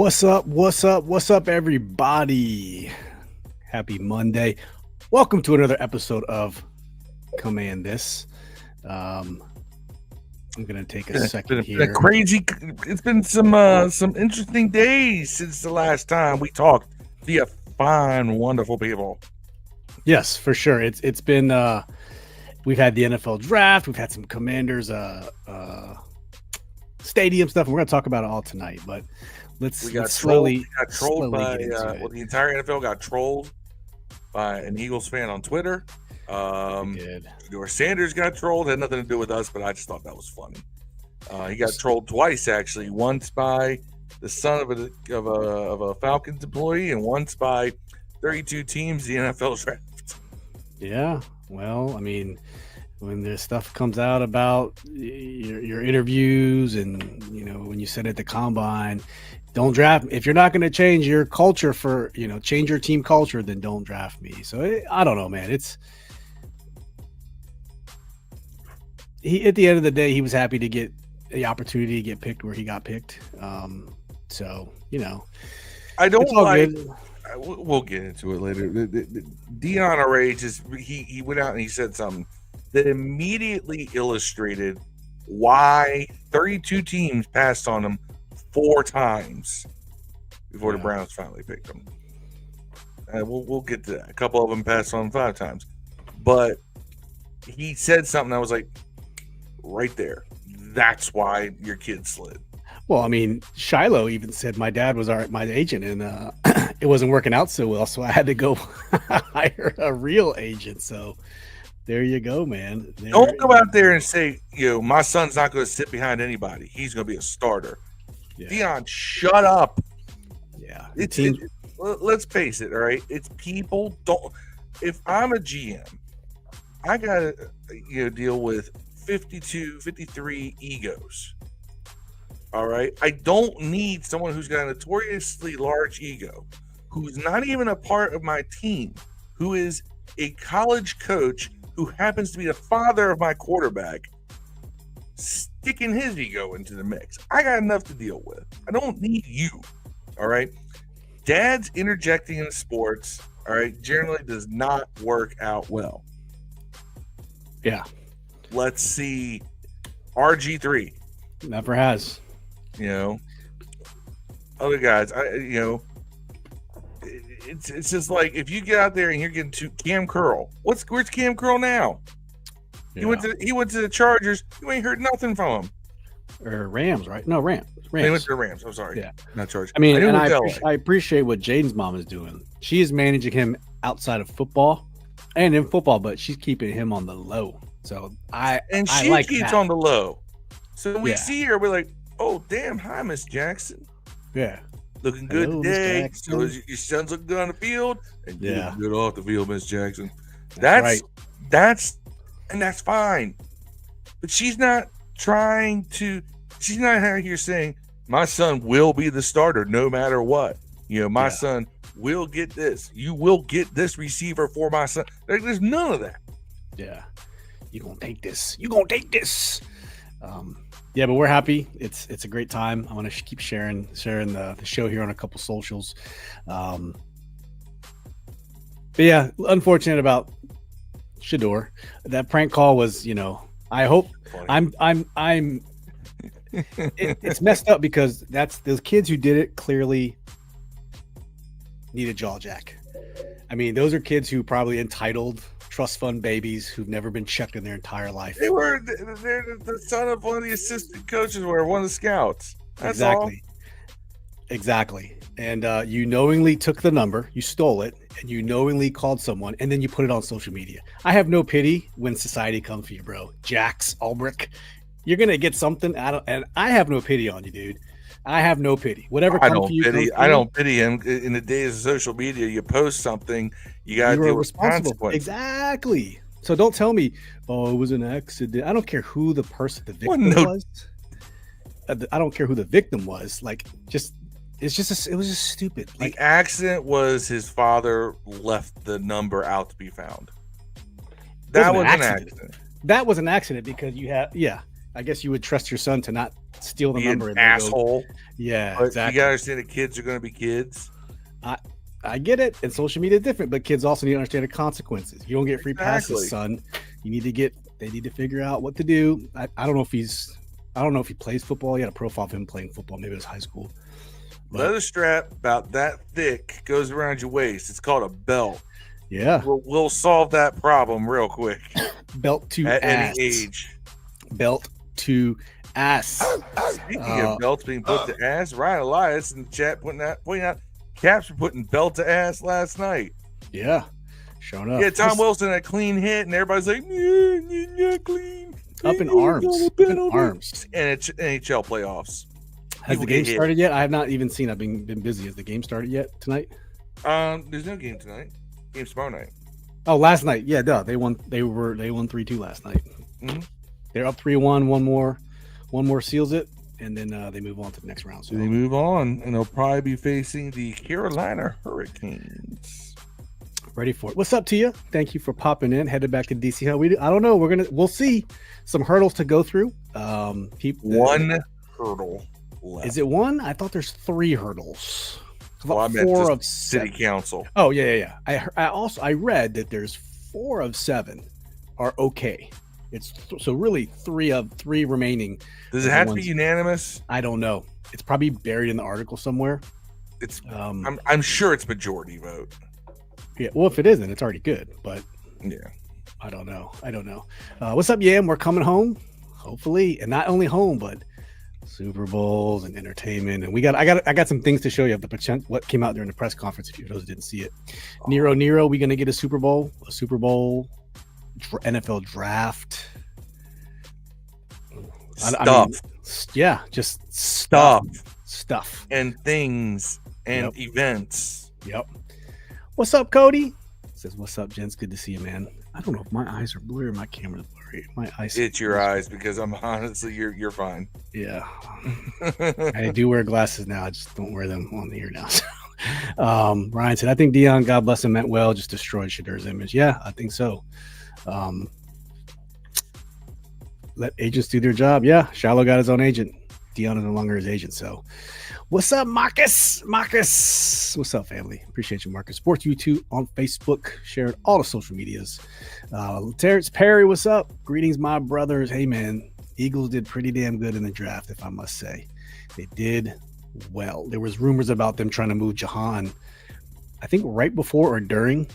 What's up? What's up? What's up, everybody? Happy Monday. Welcome to another episode of Command This. I'm gonna take a second here. It's been some interesting days since the last time we talked to you fine, wonderful people. Yes, for sure. It's been we've had the NFL draft, we've had some Commanders stadium stuff, and we're gonna talk about it all tonight. But we got trolled by the entire NFL got trolled by an Eagles fan on Twitter. Or Sanders got trolled. Had nothing to do with us, but I just thought that was funny. He got trolled twice, actually. Once by the son of a Falcons employee, and once by 32 teams the NFL draft. Yeah, well, I mean, when the stuff comes out about your interviews, and when you said at the combine, don't draft. If you're not going to change your culture change your team culture, then don't draft me. So I don't know, man. At the end of the day, he was happy to get the opportunity to get picked where he got picked. I don't like. We'll get into it later. Dion Array he went out and he said something that immediately illustrated why 32 teams passed on him 4 times before the Browns finally picked him. We'll get to that. A couple of them passed on 5 times, but he said something that was like, right there. That's why your kid slid. Well, I mean, Shiloh even said my dad was my agent, and it wasn't working out so well, so I had to go hire a real agent. So there you go, man. Don't go out there and say, my son's not going to sit behind anybody. He's going to be a starter. Yeah. Dion, shut up. Yeah. Let's face it, all right? It's people don't. If I'm a GM, I got to deal with 52, 53 egos. All right? I don't need someone who's got a notoriously large ego, who's not even a part of my team, who is a college coach who happens to be the father of my quarterback, sticking his ego into the mix. I got enough to deal with. I don't need you. All right? Dads interjecting in sports, all right, generally does not work out well. Yeah. Let's see RG3. Never has. Other guys, it's just like if you get out there and you're getting to Cam Curl. Where's Cam Curl now? Yeah. He went to the Chargers. You ain't heard nothing from him. Or Rams, right? No, Rams. He went to the Rams. I'm sorry. Yeah. Not Chargers. I mean, I appreciate what Jaden's mom is doing. She is managing him outside of football and in football, but she's keeping him on the low. So she like keeps that. on the low. So when we see her, we're like, oh, damn. Hi, Miss Jackson. Yeah. Looking good today. So your son's looking good on the field, and you're looking good off the field, Miss Jackson. That's right. That's fine. But she's not out here saying, my son will be the starter no matter what. My son will get this. You will get this receiver for my son. There's none of that. Yeah. You're going to take this. You're going to take this. Yeah, but we're happy. It's a great time. I'm going to keep sharing the show here on a couple socials. But yeah, unfortunate about Shador. That prank call was, I hope funny. It's messed up because those kids who did it clearly need a jaw jack. I mean, those are kids who probably entitled trust fund babies who've never been checked in their entire life. They're the son of one of the assistant coaches or one of the scouts. That's Exactly. And you knowingly took the number, you stole it, and you knowingly called someone, and then you put it on social media. I have no pity when society comes for you, bro. Jax, Ulbrich, you're gonna get something. I have no pity on you, dude. I have no pity. Whatever comes for you. I don't pity him. In the days of social media, you post something, you got to deal with consequences. Exactly. So don't tell me, oh, it was an accident. I don't care who the victim was. I don't care who the victim was. Like, it was just stupid. The accident was his father left the number out to be found. That was an accident. That was an accident because you have, I guess you would trust your son to not steal the Be number an and then go. asshole. Yeah, But exactly. you gotta understand that kids are gonna be kids. I get it, and social media is different, but kids also need to understand the consequences. You don't get free Exactly. passes, son. You need to they need to figure out what to do. I don't know if he plays football. He had a profile of him playing football. Maybe it was high school. But, leather strap about that thick goes around your waist. It's called a belt. Yeah. We'll solve that problem real quick. Belt to at ass. any age. Belt to ass. Speaking of belts being put to ass, Ryan Elias in the chat pointing out Caps were putting belt to ass last night. Yeah. Showing up. Yeah, Tom Wilson had a clean hit, and everybody's like, yeah, clean. Up in arms. Up in arms. And it's NHL playoffs. Has the game started yet? I have not even seen. I've been busy. Has the game started yet tonight? There's no game tonight. Game's tomorrow night. Oh, last night. Yeah, duh. They won 3-2 last night. Mm-hmm. They're up 3-1. One more seals it, and then they move on to the next round. So they move on, and they'll probably be facing the Carolina Hurricanes. Ready for it. What's up to you? Thank you for popping in. Headed back to DC. I don't know. We'll see. Some hurdles to go through. One hurdle left. Is it one? I thought there's 3 hurdles. Well, I meant 4 of city 7. council. Oh yeah. I read that there's 4 of 7 are okay. It's so really 3 of 3 remaining. Does it have to be unanimous? I don't know. It's probably buried in the article somewhere. It's I'm sure it's majority vote. Yeah. Well, if it isn't, it's already good. But yeah, I don't know. What's up, Yam? We're coming home, hopefully, and not only home, but Super Bowls and entertainment. And I got some things to show you of the potential. What came out during the press conference? If you those didn't see it, Nero, we gonna get a Super Bowl NFL draft. Just stuff and things and events. Yep. What's up, Cody? Says, what's up, gents? Good to see you, man. I don't know if my eyes are blurry or my camera's blurry. My eyes. It's your eyes, because I'm honestly, you're fine. Yeah. I do wear glasses now. I just don't wear them on the ear now. Ryan said, I think Dion, God bless him, meant well, just destroyed Shadur's image. Yeah, I think so. Let agents do their job. Yeah, Shallow got his own agent. Dion is no longer his agent. So, what's up, Marcus? What's up, family? Appreciate you, Marcus. Sports YouTube on Facebook, shared all the social medias. Terrence Perry, what's up? Greetings, my brothers. Hey, man, Eagles did pretty damn good in the draft, if I must say. They did well. There was rumors about them trying to move Jahan, I think right before or during.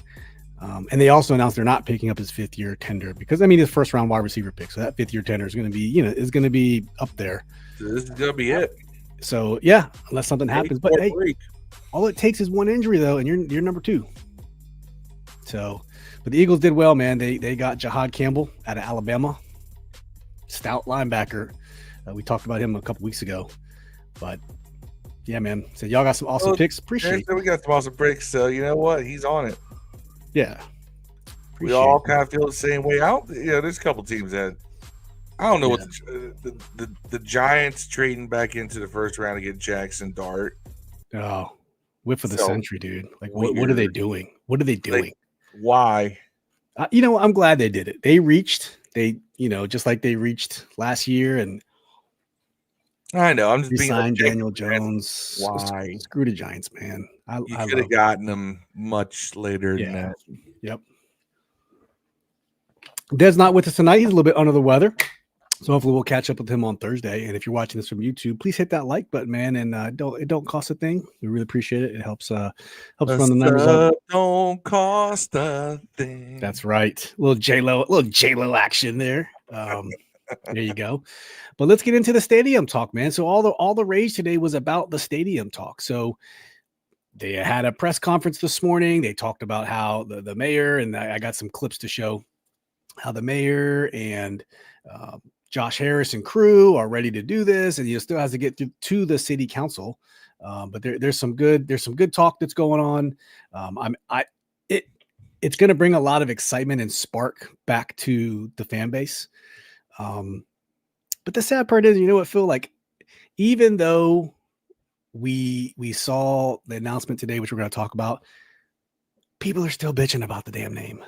And they also announced they're not picking up his 5th-year tender because, his first-round wide receiver pick. So that 5th-year tender is going to be, up there. This is going to be it. So yeah, unless something happens. But hey, all it takes is one injury though, and you're number 2. So, but the Eagles did well, man. They got Jahad Campbell out of Alabama, stout linebacker. We talked about him a couple weeks ago, but yeah, man. So y'all got some awesome picks. Appreciate it. We got some awesome picks. So you know what? He's on it. Yeah. We all kind of feel the same way. There's a couple teams that I don't know what the Giants trading back into the first round to get Jackson Dart. Oh, whiff of the century, dude. Like, what are they doing? What are they doing? Like, why? I'm glad they did it. They reached, just like they reached last year, and I know. I'm just being signed Daniel Jones. Why? Screw the Giants, man. You could have gotten them much later than that. Yep. Dez not with us tonight. He's a little bit under the weather. So hopefully we'll catch up with him on Thursday. And if you're watching this from YouTube, please hit that like button, man. And it don't cost a thing. We really appreciate it. It helps run the numbers up. Don't cost a thing. That's right. Little J-Lo action there. There you go. But let's get into the stadium talk, man. So all the rage today was about the stadium talk. So they had a press conference this morning. They talked about how the mayor, and I got some clips to show how the mayor and Josh Harris and crew are ready to do this, and still has to get to the city council. But there's some good talk that's going on. It's going to bring a lot of excitement and spark back to the fan base. But the sad part is, what, Phil, like, even though we saw the announcement today, which we're going to talk about, people are still bitching about the damn name.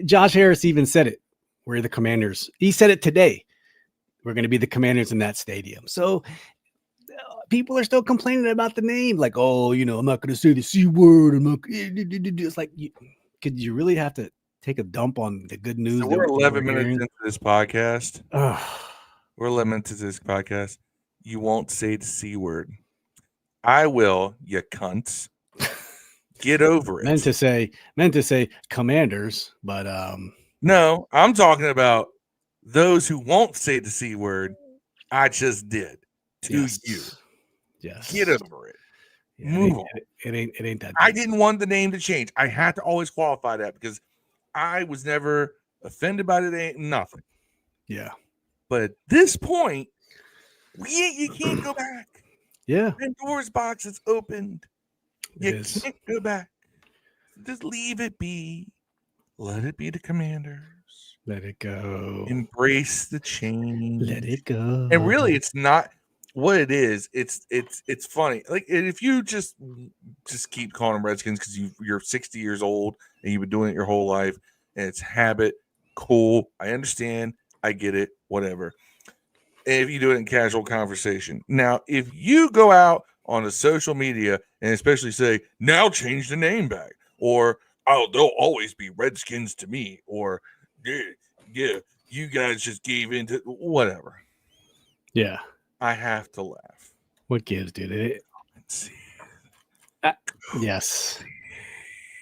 Josh Harris even said it. we're the Commanders. He said it today. We're going to be the Commanders in that stadium. So people are still complaining about the name. Like, oh, I'm not going to say the C word. I'm not. It's like, could you really have to take a dump on the good news? So we're 11 minutes into this podcast. We're 11 minutes into this podcast. You won't say the C word. I will, you cunts. Get over it. Meant to say Commanders, but no, I'm talking about those who won't say the C word. I just did to you. Yes. Get over it. Yeah, Move on. It ain't that. I didn't want the name to change. I had to always qualify that because I was never offended by the name. Nothing. Yeah. But at this point, you can't go back. Yeah. Pandora's box is opened. You is. can't go back. Just leave it be. Let it be the Commanders. Let it go. Embrace the change. Let it go. And really, it's not what it is. It's funny. Like if you just keep calling them Redskins because you're 60 years old and you've been doing it your whole life, and it's habit. Cool. I understand. I get it. Whatever. And if you do it in casual conversation. Now, if you go out on a social media and especially say, now change the name back, or they'll always be Redskins to me, or yeah, you guys just gave into whatever. Yeah. I have to laugh. What gives, dude? Yes.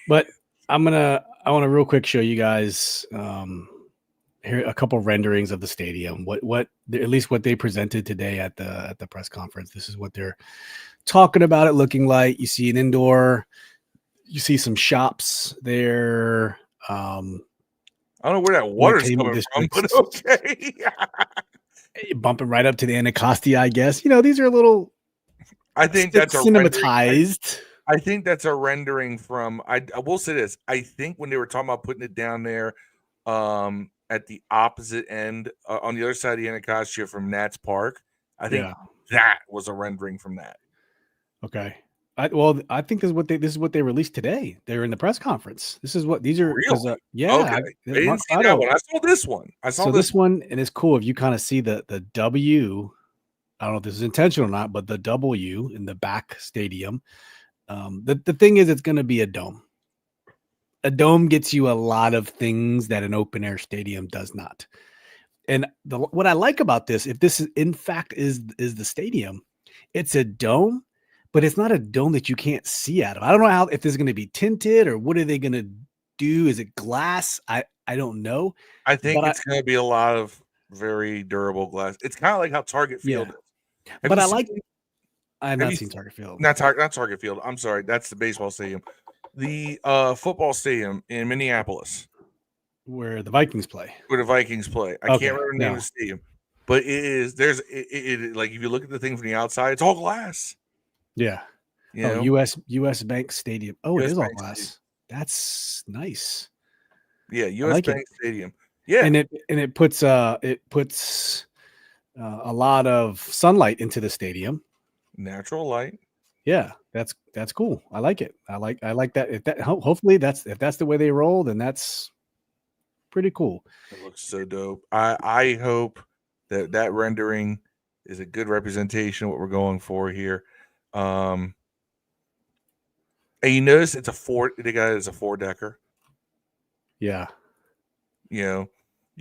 But I want to real quick show you guys here a couple renderings of the stadium. What at least what they presented today at the press conference. This is what they're talking about it looking like. You see an indoor, you see some shops there. I don't know where that water's coming from, but okay. Bumping right up to the Anacostia, I guess. These are a little. I think that's cinematized. I think that's a rendering from. I will say this. I think when they were talking about putting it down there, at the opposite end, on the other side of the Anacostia from Nats Park, I think that was a rendering from that. Okay. I think this is what they released today. They're in the press conference. This is what these are. Really? Yeah. Okay. I didn't see that one. I saw this one. This one, and it's cool if you kind of see the W. I don't know if this is intentional or not, but the W in the back stadium. The thing is, it's going to be a dome. A dome gets you a lot of things that an open air stadium does not. And what I like about this, if this is in fact is the stadium, it's a dome. But it's not a dome that you can't see out of. I don't know if this is going to be tinted or what are they going to do? Is it glass? I don't know. I think it's going to be a lot of very durable glass. It's kind of like how Target Field is. But I have not seen Target Field. Not Target Field. I'm sorry. That's the baseball stadium. The football stadium in Minneapolis. Where the Vikings play. I can't remember the name of the stadium. But it is, like if you look at the thing from the outside, it's all glass. Yeah. US Bank Stadium. Oh, it is all glass. That's nice. Yeah, US Bank Stadium. Yeah. And it puts a lot of sunlight into the stadium. Natural light. Yeah, that's cool. I like it. I like that. Hopefully if that's the way they roll, then that's pretty cool. It looks so dope. I hope that rendering is a good representation of what we're going for here. And you notice it's a 4-decker. Yeah. You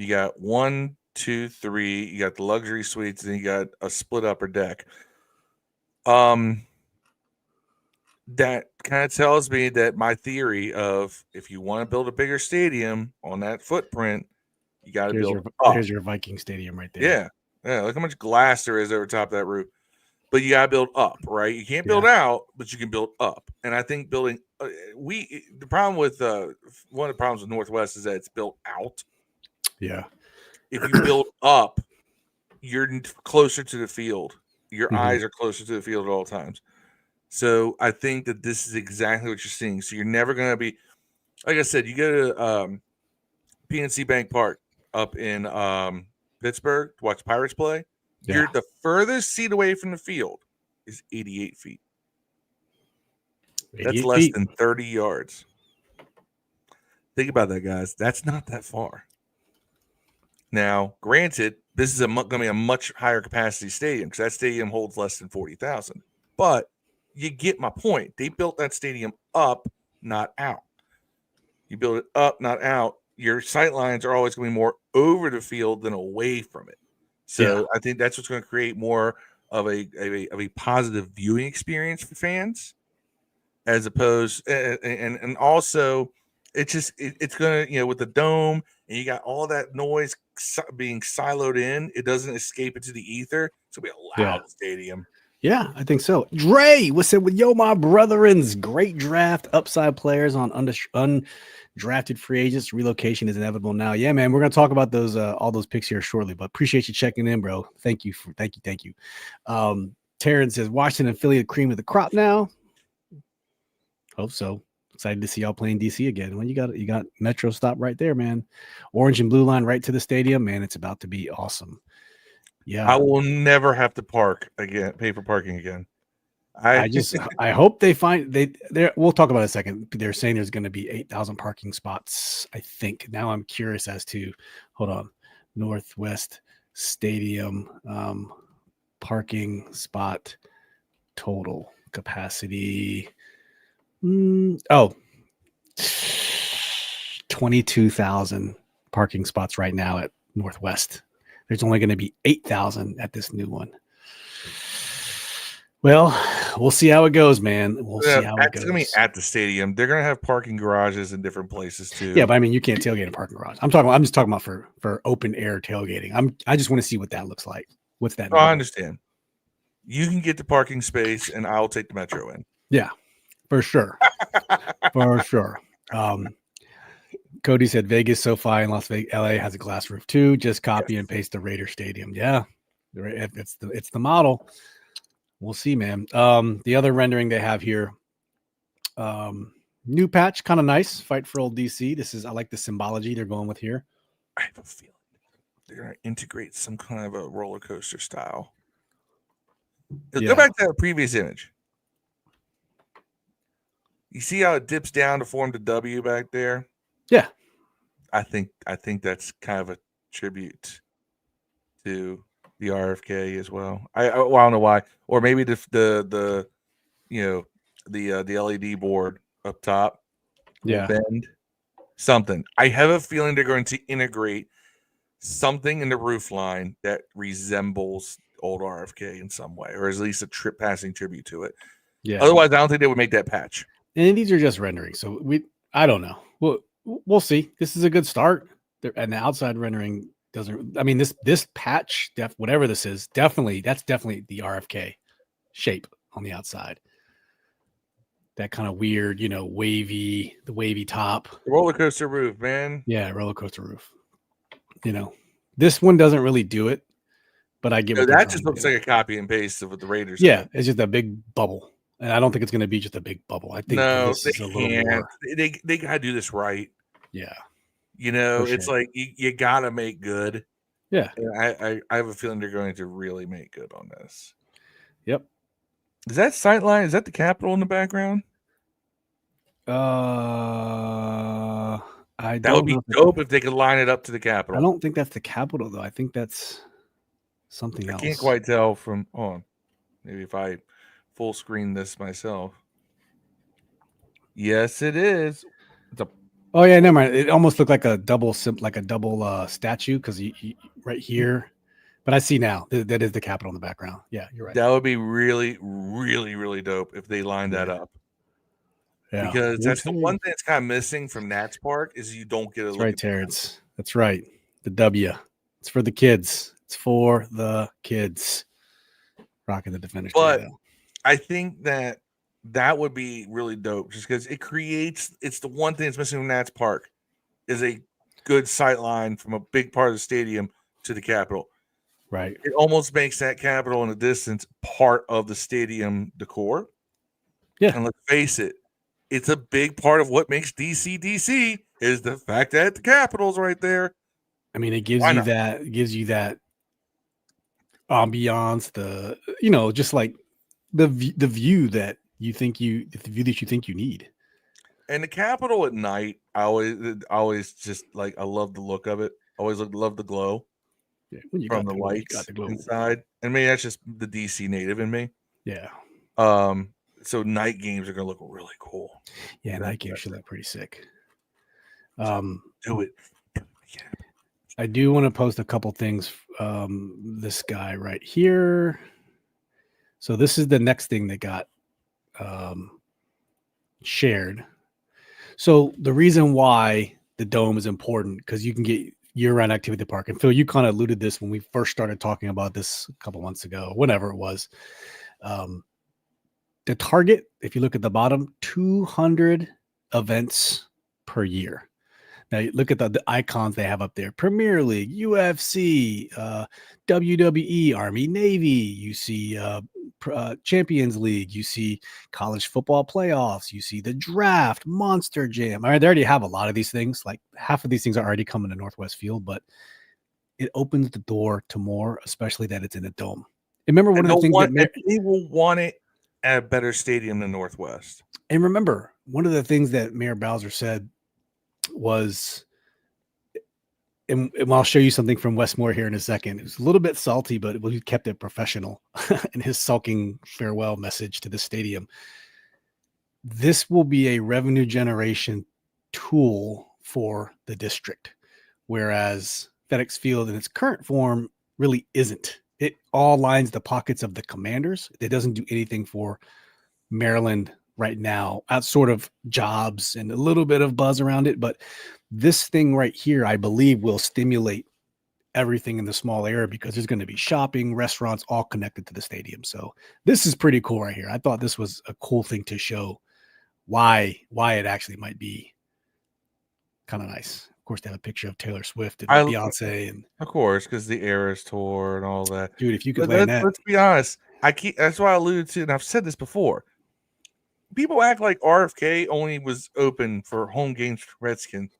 got 1, 2, 3, you got the luxury suites, and you got a split upper deck. That kind of tells me that my theory of if you want to build a bigger stadium on that footprint, you got to build up. Here's your Viking stadium right there. Yeah. Look how much glass there is over top of that roof. But you gotta build up, right? You can't build out, but you can build up. And I think building, the problem with one of the problems with Northwest is that it's built out. Yeah. If you build up, you're closer to the field. Your eyes are closer to the field at all times. So I think that this is exactly what you're seeing. So you're never going to be, like I said, you go to PNC Bank Park up in Pittsburgh to watch Pirates play. Yeah. You're the furthest seat away from the field is 88 feet. 88 That's less feet. Than 30 yards. Think about that, guys. That's not that far. Now, granted, this is going to be a much higher capacity stadium because that stadium holds less than 40,000. But you get my point. They built that stadium up, not out. You build it up, not out. Your sight lines are always going to be more over the field than away from it. So I think that's what's going to create more of a positive viewing experience for fans, as opposed and also it's going to, with the dome and you got all that noise being siloed in, it doesn't escape into the ether. It's going to be a loud stadium. Yeah, I think so. Dre, what's up with yo, my brethrens? Great draft, upside players on undrafted free agents. Relocation is inevitable now. Yeah, man, we're gonna talk about those all those picks here shortly. But appreciate you checking in, bro. Thank you. Terrence says Washington and Philly the cream of the crop now. Hope so. Excited to see y'all playing DC again. Well, you got Metro stop right there, man. Orange and blue line right to the stadium, man. It's about to be awesome. Yeah, I will never have to pay for parking again. I hope they find we'll talk about it in a second. They're saying there's going to be 8,000 parking spots, I think. Now I'm curious as to, hold on, Northwest Stadium parking spot total capacity. 22,000 parking spots right now at Northwest. There's only going to be 8,000 at this new one. Well, we'll see how it goes, man. We'll see how it goes. It's going to be at the stadium. They're going to have parking garages in different places too. Yeah, but I mean, you can't tailgate in a parking garage. I'm just talking about for open air tailgating. I just want to see what that looks like. What's that? Oh, I understand. You can get the parking space, and I'll take the Metro in. Yeah, for sure. For sure. Cody said Vegas, SoFi, and Las Vegas, LA has a glass roof too. Just copy and paste the Raider Stadium. Yeah, it's the model. We'll see, man. The other rendering they have here, new patch, kind of nice. Fight for old DC. I like the symbology they're going with here. I have a feeling they're going to integrate some kind of a roller coaster style. Go back to that previous image. You see how it dips down to form the W back there? Yeah. I think that's kind of a tribute to the RFK as well. I don't know why, or maybe the LED board up top, bend something. I have a feeling they're going to integrate something in the roof line that resembles old RFK in some way, or at least a passing tribute to it. Yeah. Otherwise, I don't think they would make that patch. And these are just renderings, so I don't know. We'll see. This is a good start, and the outside rendering doesn't. I mean, this patch, whatever this is, that's definitely the RFK shape on the outside. That kind of weird, the wavy top, the roller coaster roof, man. Yeah, roller coaster roof. This one doesn't really do it, but I get that just looks like a copy and paste of what the Raiders. Yeah, it's just a big bubble. And I don't think it's going to be just a big bubble. I think this is a little more. They got to do this right. Yeah. It's like you got to make good. Yeah. And I have a feeling they're going to really make good on this. Yep. Is that sightline? Is that the Capitol in the background? That would be dope if they could line it up to the Capitol. I don't think that's the Capitol, though. I think that's something else. I can't quite tell from. Maybe if I full screen this myself. Yes, it is. Oh yeah, never mind. It almost looked like a double statue because right here. But I see now that is the Capitol in the background. Yeah, you're right. That would be really, really, really dope if they lined that up. Yeah, because that's the one thing that's kind of missing from Nats Park is you don't get a look. Right, Terrence. That's right. The W. It's for the kids. It's for the kids. Rocking the Defenders. But I think that would be really dope just because it's the one thing that's missing from Nats Park is a good sight line from a big part of the stadium to the Capitol. Right. It almost makes that Capitol in the distance part of the stadium decor. Yeah. And let's face it, it's a big part of what makes DC is the fact that the Capitol's right there. I mean, it gives you that ambiance, just like the view that you think you need. And the Capitol at night, I always just like, I love the look of it. Always love the glow when you from got the the glow, you got lights the glow. inside. And maybe that's just the DC native in me. Yeah. So night games are gonna look really cool. Yeah, night games should look pretty sick. Do it. Yeah. I do want to post a couple things. This guy right here. So this is the next thing that got shared. So the reason why the dome is important, because you can get year-round activity at the park. And Phil, you kind of alluded this when we first started talking about this a couple months ago, whenever it was. The target, if you look at the bottom, 200 events per year. Now you look at the icons they have up there: Premier League, UFC, WWE, Army, Navy. You see Champions League. You see college football playoffs. You see the draft, Monster Jam. All right, they already have a lot of these things. Like half of these things are already coming to Northwest Field, but it opens the door to more, especially that it's in a dome. Remember one of the things that they will want it at a better stadium than Northwest. And remember, one of the things that Mayor Bowser said was, and I'll show you something from Westmore here in a second. It was a little bit salty, but we kept it professional in his sulking farewell message to the stadium. This will be a revenue generation tool for the district, whereas FedEx Field in its current form really isn't. It all lines the pockets of the Commanders. It doesn't do anything for Maryland right now, out sort of jobs and a little bit of buzz around it. But this thing right here, I believe, will stimulate everything in the small area because there's going to be shopping, restaurants, all connected to the stadium. So this is pretty cool right here. I thought this was a cool thing to show why it actually might be kind of nice. Of course, they have a picture of Taylor Swift and Beyonce, and of course, because the Eras tour and all that. Dude, if you could land that. Let's be honest. That's why I alluded to, and I've said this before. People act like RFK only was open for home games for Redskins.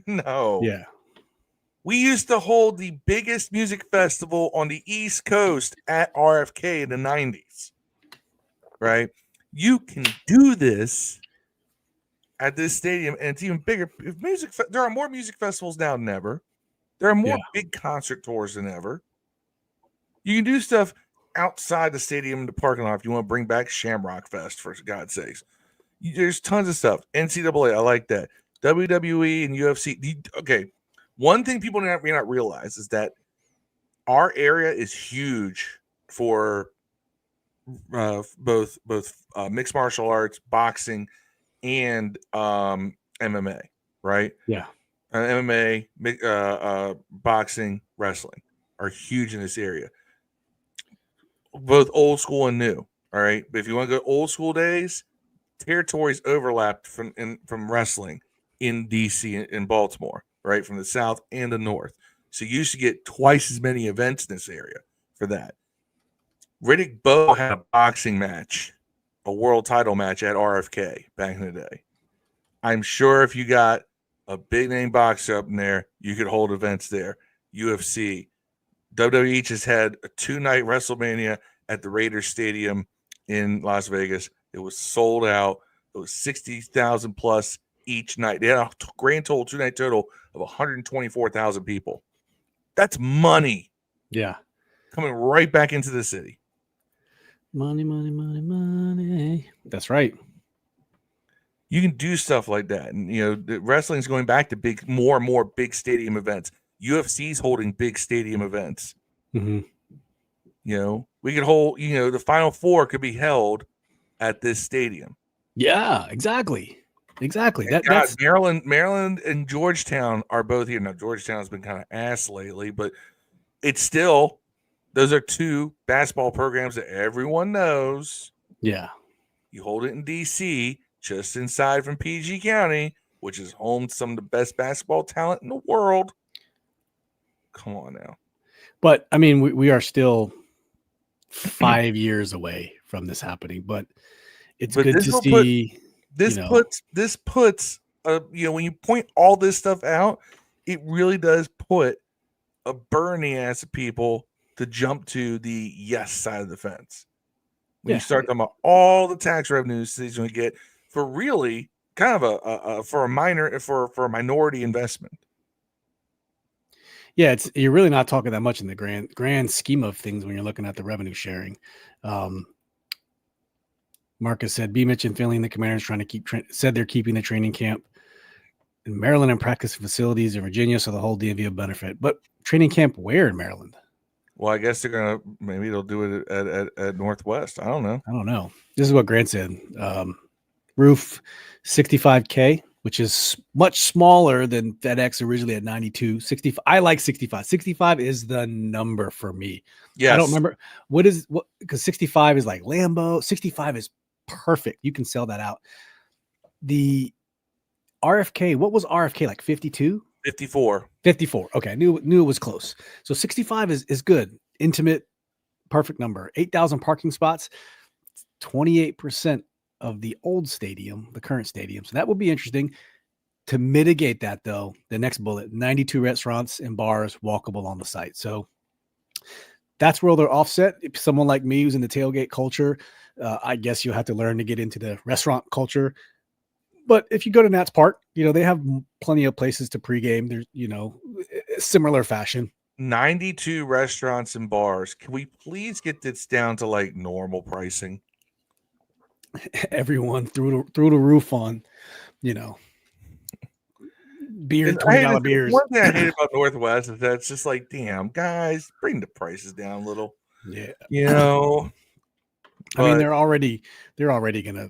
No. Yeah. We used to hold the biggest music festival on the East Coast at RFK in the 90s. Right? You can do this at this stadium, and it's even bigger. There are more music festivals now than ever. There are more big concert tours than ever. You can do stuff outside the stadium in the parking lot if you want to bring back Shamrock Fest, for God's sakes. There's tons of stuff. NCAA, I like that. WWE and UFC. Okay, one thing people may not realize is that our area is huge for both mixed martial arts, boxing, and MMA, right? Yeah. MMA, boxing, wrestling are huge in this area. Both old school and new. All right. But if you want to go old school days, territories overlapped from wrestling in DC and Baltimore, right? From the South and the North. So you used to get twice as many events in this area for that. Riddick Bowe had a boxing match, a world title match at RFK back in the day. I'm sure if you got a big name boxer up in there, you could hold events there. UFC. WWE just had a 2-night WrestleMania at the Raiders Stadium in Las Vegas. It was sold out. It was 60,000 plus each night. They had a grand total, 2-night total of 124,000 people. That's money. Yeah. Coming right back into the city. Money, money, money, money. That's right. You can do stuff like that. And, the wrestling's going back to more and more big stadium events. UFC's holding big stadium events. Mm-hmm. We could hold, the Final Four could be held at this stadium. Yeah, exactly. That's Maryland and Georgetown are both here. Now, Georgetown's been kind of ass lately, but it's still, those are two basketball programs that everyone knows. Yeah. You hold it in DC, just inside from PG County, which is home to some of the best basketball talent in the world. Come on now. But I mean, we are still 5 years away from this happening, but it's good to see. This puts when you point all this stuff out, it really does put a burn in the ass of people to jump to the yes side of the fence. When you start talking about all the tax revenues he's going to get for really kind of a minority investment. Yeah, you're really not talking that much in the grand scheme of things when you're looking at the revenue sharing. Marcus said, B. Mitch and Finley and the Commanders trying to said they're keeping the training camp in Maryland and practice facilities in Virginia, so the whole DMV will benefit. But training camp where in Maryland? Well, I guess maybe they'll do it at Northwest. I don't know. This is what Grant said. Roof 65K, which is much smaller than FedEx originally at 92. 65. I like 65. 65 is the number for me. Yes. I don't remember because 65 is like Lambo. 65 is perfect. You can sell that out. The RFK, what was RFK like? 52? 54. 54. Okay, I knew it was close. So 65 is good. Intimate, perfect number. 8,000 parking spots. 28% of the old stadium, the current stadium. So that will be interesting. To mitigate that, though, the next bullet: 92 restaurants and bars walkable on the site. So that's where they're offset. If someone like me who's in the tailgate culture, I guess you'll have to learn to get into the restaurant culture. But if you go to Nats Park, they have plenty of places to pregame. There's, similar fashion. 92 restaurants and bars. Can we please get this down to like normal pricing? Everyone through the roof on, beer, $20 beers. One thing I hate about Northwest is that it's just like, damn, guys, bring the prices down a little. Yeah, I mean, they're already gonna.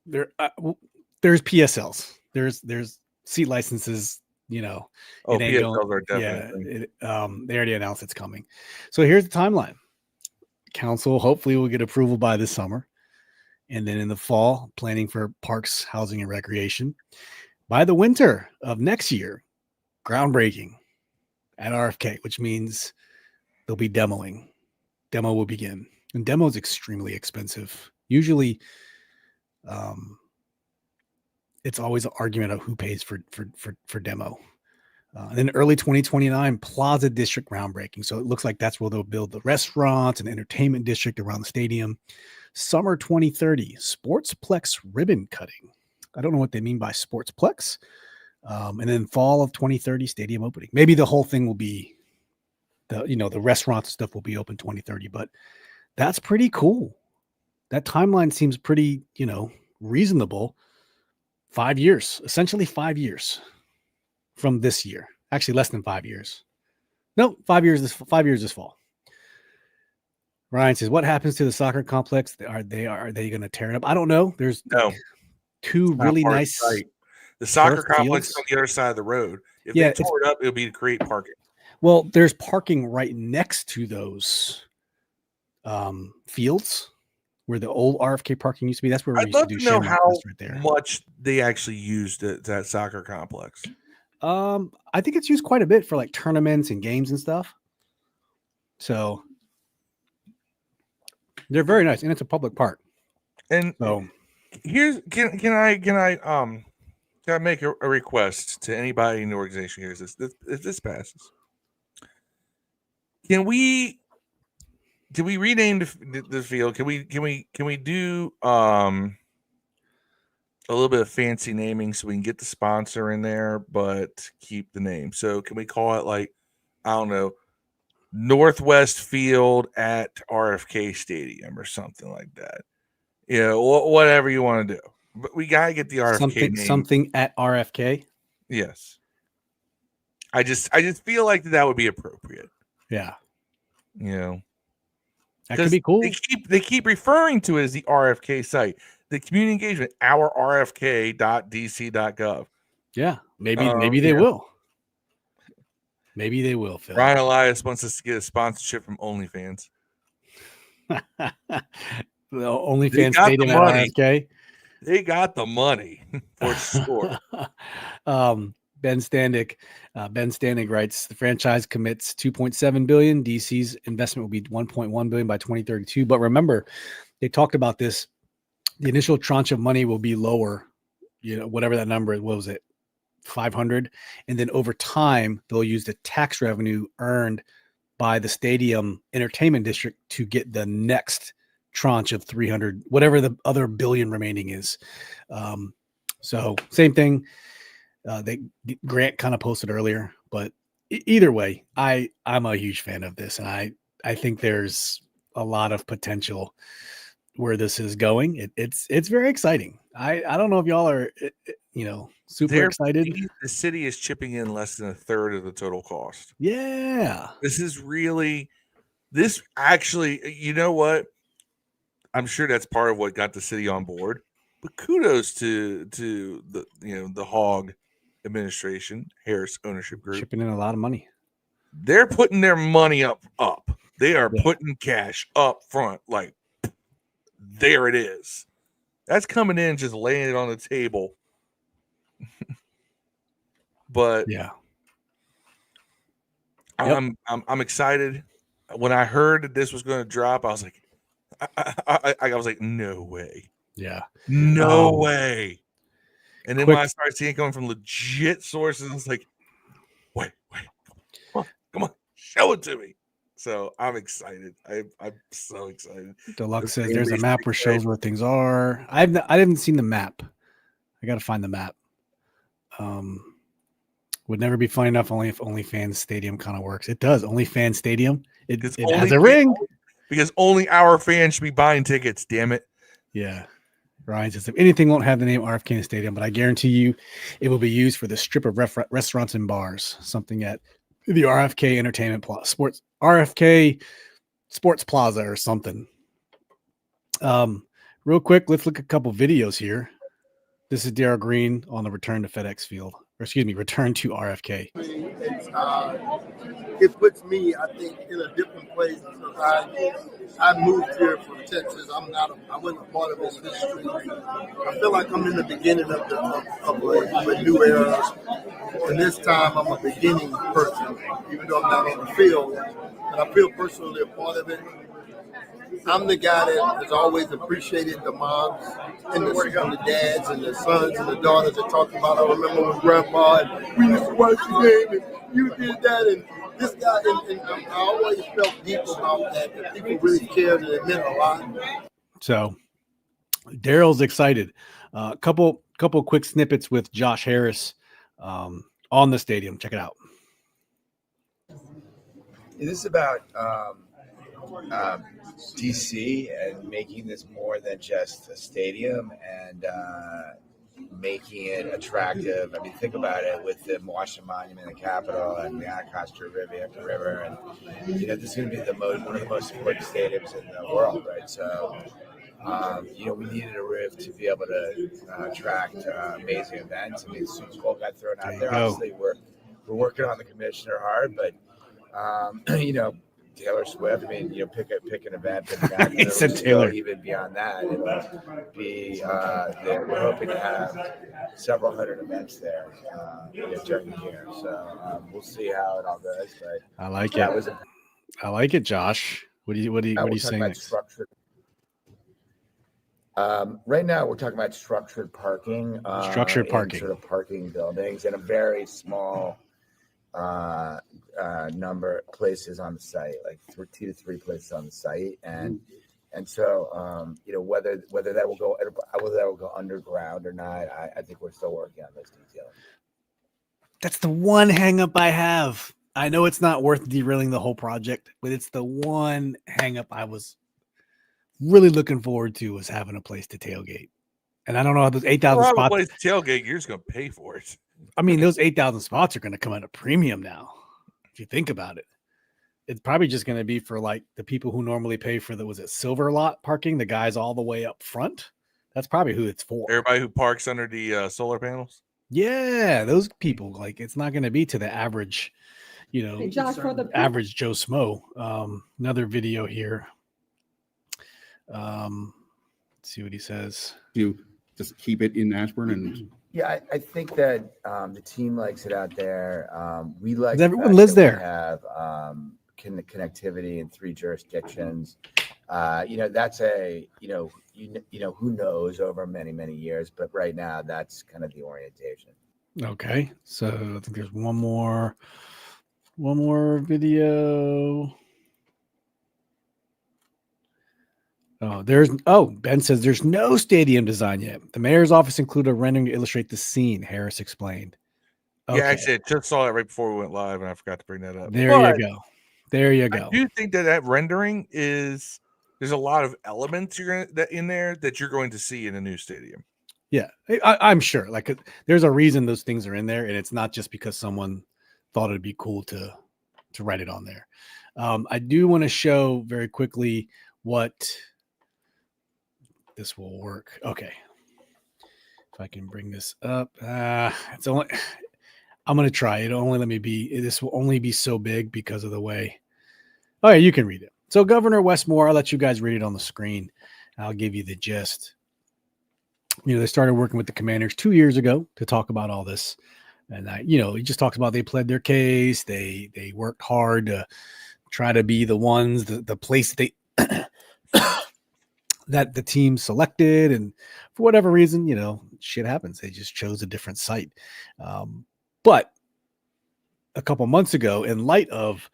There's PSLs. There's seat licenses. PSLs are definitely. They already announced it's coming. So here's the timeline. Council hopefully will get approval by this summer, and then in the fall, planning for parks, housing, and recreation. By the winter of next year, groundbreaking at RFK, which means they'll be demoing. Demo will begin, and demo is extremely expensive. Usually, it's always an argument of who pays for demo. And then early 2029, Plaza District groundbreaking. So it looks like that's where they'll build the restaurants and entertainment district around the stadium. Summer 2030, Sportsplex ribbon cutting. I don't know what they mean by Sportsplex. And then fall of 2030, stadium opening. Maybe the whole thing will be the restaurants and stuff will be open 2030, but that's pretty cool. That timeline seems pretty, reasonable. 5 years, essentially 5 years from this year. Actually, less than 5 years. No, 5 years. 5 years this fall. Ryan says, "What happens to the soccer complex? Are they going to tear it up? I don't know. There's two really nice. The soccer complex on the other side of the road. If they tore it up, it would be to create parking. Well, there's parking right next to those fields where the old RFK parking used to be. That's where we used to do know how right there. Much they actually used that soccer complex. I think it's used quite a bit for like tournaments and games and stuff. So they're very nice, and it's a public park. And so here's can I make a request to anybody in the organization here? If this passes, can we rename the field? Can we do a little bit of fancy naming so we can get the sponsor in there, but keep the name? So can we call it like, I don't know, Northwest Field at RFK Stadium or something like that? Whatever you want to do. But we gotta get the RFK name. Something at RFK. Yes. I just feel like that would be appropriate. Yeah. That could be cool. They keep referring to it as the RFK site. The community engagement, our rfk.dc.gov. Yeah, maybe they will. Maybe they will, Phil. Ryan Elias wants us to get a sponsorship from OnlyFans. The OnlyFans stadium at RFK. They got the money for sure. Ben Stanek writes, the franchise commits $2.7 billion. DC's investment will be $1.1 billion by 2032. But remember, they talked about this. The initial tranche of money will be lower, whatever that number is. What was it? 500. And then over time, they'll use the tax revenue earned by the stadium entertainment district to get the next tranche of 300, whatever the other billion remaining is. So same thing. Grant kind of posted earlier, but either way, I'm a huge fan of this, and I think there's a lot of potential where this is going. It's very exciting. I don't know if y'all are super excited. The city is chipping in less than a third of the total cost. Yeah, This actually, you know what? I'm sure that's part of what got the city on board. But kudos to the Hog administration, Harris Ownership Group. chipping in a lot of money. They're putting their money up. They are Yeah. putting cash up front. Like, there it is. That's coming in, just laying it on the table. But yeah, I'm excited. When I heard that this was going to drop, I was like, I was like, no way. Yeah. No way. And then when I started seeing it coming from legit sources, I was like, wait, come on, show it to me. So I'm excited. I'm so excited. Deluxe says there's a map where shows where things are. I haven't seen the map. I got to find the map. Would never be fun enough only if OnlyFans Stadium kind of works. It does. OnlyFans Stadium. It has a ring. Because only our fans should be buying tickets, damn it. Yeah. Ryan says, if anything won't have the name RFK in the stadium, but I guarantee you it will be used for the strip of restaurants and bars, something at the RFK Entertainment Sports, RFK Sports Plaza or something. Real quick, let's look at a couple videos here. This is Darryl Green on the return to FedEx Field, or excuse me, return to RFK. It puts me, I think, in a different place because I moved here from Texas. I wasn't a part of this history. I feel like I'm in the beginning of a new era. And this time I'm a beginning person, even though I'm not on the field. And I feel personally a part of it. I'm the guy that has always appreciated the moms and the dads and the sons and the daughters that talk about. I remember when Grandpa and we used to watch the game and you did that and this guy. And I always felt deep about that people really cared and it meant a lot. So Daryl's excited. Couple quick snippets with Josh Harris on the stadium. Check it out. This is about DC and making this more than just a stadium and making it attractive. I mean, think about it with the Washington Monument, the Capitol, and the Anacostia River, and this is going to be one of the most important stadiums in the world, right? So, we needed a roof to be able to attract amazing events. I mean, Super Bowl got thrown out there. Obviously, we're working on the commissioner hard, but Taylor Swift. I mean, pick an event. He said Taylor. Even beyond that, it will be. We're hoping to have several hundred events there during the year. So we'll see how it all goes. But I like it. I like it, Josh. What are you saying next? Structured. Right now, we're talking about structured parking. Structured parking. Sort of parking buildings in a very small number of places on the site, like 2 to 3 places on the site, and so whether that will go underground or not, I think we're still working on those details. That's the one hang up I have. I know it's not worth derailing the whole project, but it's the one hang up I was really looking forward to, was having a place to tailgate. And I don't know how those 8,000 spots. Place to tailgate, you're just going to pay for it. I mean, those 8,000 spots are going to come at a premium now. If you think about it, it's probably just going to be for like the people who normally pay for silver lot parking, the guys all the way up front. That's probably who it's for. Everybody who parks under the solar panels. Yeah, those people. Like, it's not going to be to the average, Hey, Josh, for the average Joe Smo. Another video here. Let's see what he says. You just keep it in Ashburn and. Yeah, I think that the team likes it out there. We like everyone lives there. We have connectivity in 3 jurisdictions. That's who knows over many years, but right now that's kind of the orientation. Okay, so I think there's one more video. Ben says there's no stadium design yet. The mayor's office included a rendering to illustrate the scene, Harris explained. Yeah, Okay. actually, I just saw it right before we went live, and I forgot to bring that up. There But you go. There you I go. do think that rendering is there's a lot of elements that in there that you're going to see in a new stadium. Yeah, I'm sure. Like, there's a reason those things are in there, and it's not just because someone thought it'd be cool to write it on there. I do want to show very quickly what this will work. Okay, if I can bring this up, it's only. I'm gonna try. It'll only let me be. This will only be so big because of the way. Oh yeah, you can read it. So Governor Westmore, I'll let you guys read it on the screen. I'll give you the gist. They started working with the Commanders 2 years ago to talk about all this. And he just talks about they pled their case. They worked hard to try to be the ones, the place they that the team selected. And for whatever reason, shit happens. They just chose a different site. But a couple months ago, in light of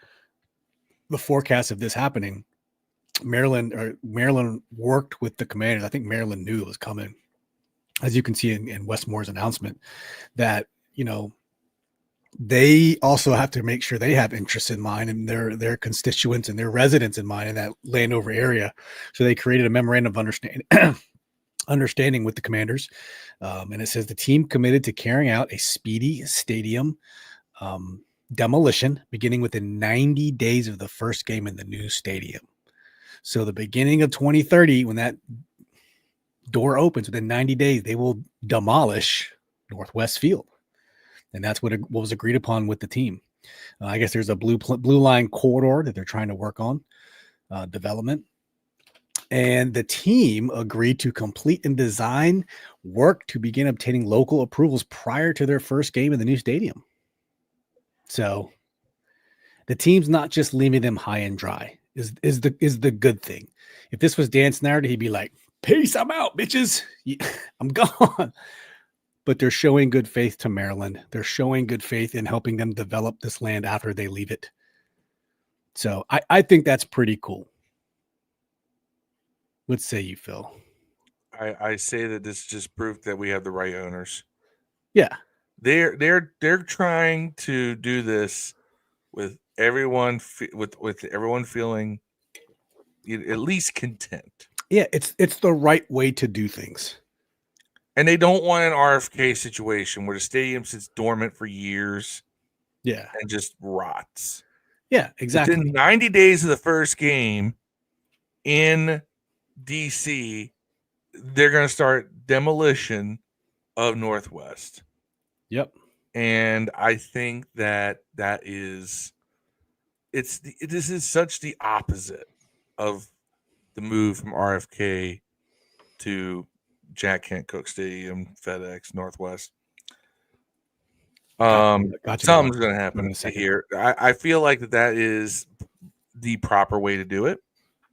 the forecast of this happening, Maryland worked with the Commanders. I think Maryland knew it was coming. As you can see in Westmore's announcement, that, they also have to make sure they have interests in mind and their constituents and their residents in mind in that Landover area. So they created a memorandum of understanding with the Commanders. And it says the team committed to carrying out a speedy stadium demolition beginning within 90 days of the first game in the new stadium. So the beginning of 2030, when that door opens, within 90 days, they will demolish Northwest Field. And that's what was agreed upon with the team. I guess there's a blue line corridor that they're trying to work on development. And the team agreed to complete and design work to begin obtaining local approvals prior to their first game in the new stadium. So the team's not just leaving them high and dry is the good thing. If this was Dan Snyder, he'd be like, peace, I'm out, bitches. I'm gone. But they're showing good faith to Maryland. They're showing good faith in helping them develop this land after they leave it. So I think that's pretty cool. What say you, Phil? I say that this just proved that we have the right owners. Yeah. They're trying to do this with everyone with everyone feeling at least content. Yeah, it's the right way to do things. And they don't want an RFK situation where the stadium sits dormant for years. Yeah. And just rots. Yeah, exactly. Within 90 days of the first game in DC, they're going to start demolition of Northwest. Yep. And I think that is this is such the opposite of the move from RFK to Jack Kent Cooke Stadium, FedEx, Northwest. Something's going to happen here. I feel like that is the proper way to do it.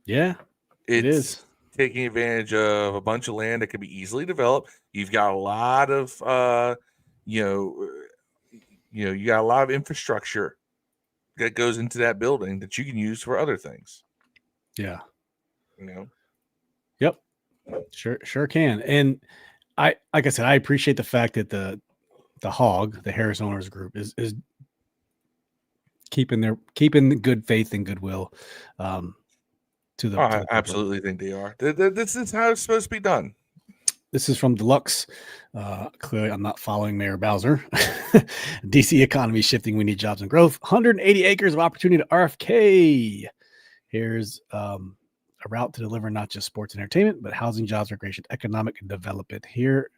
Yeah, it is. Taking advantage of a bunch of land that can be easily developed. You've got a lot of, you got a lot of infrastructure that goes into that building that you can use for other things. Yeah. Yep. Sure can. And like I said, I appreciate the fact that the Hog, the Harris Owners Group, is keeping the good faith and goodwill. I absolutely think they are. This is how it's supposed to be done. This is from Deluxe. Clearly, I'm not following Mayor Bowser. DC economy shifting. We need jobs and growth. 180 acres of opportunity to RFK. Here's a route to deliver not just sports and entertainment, but housing, jobs, recreation, economic development. Here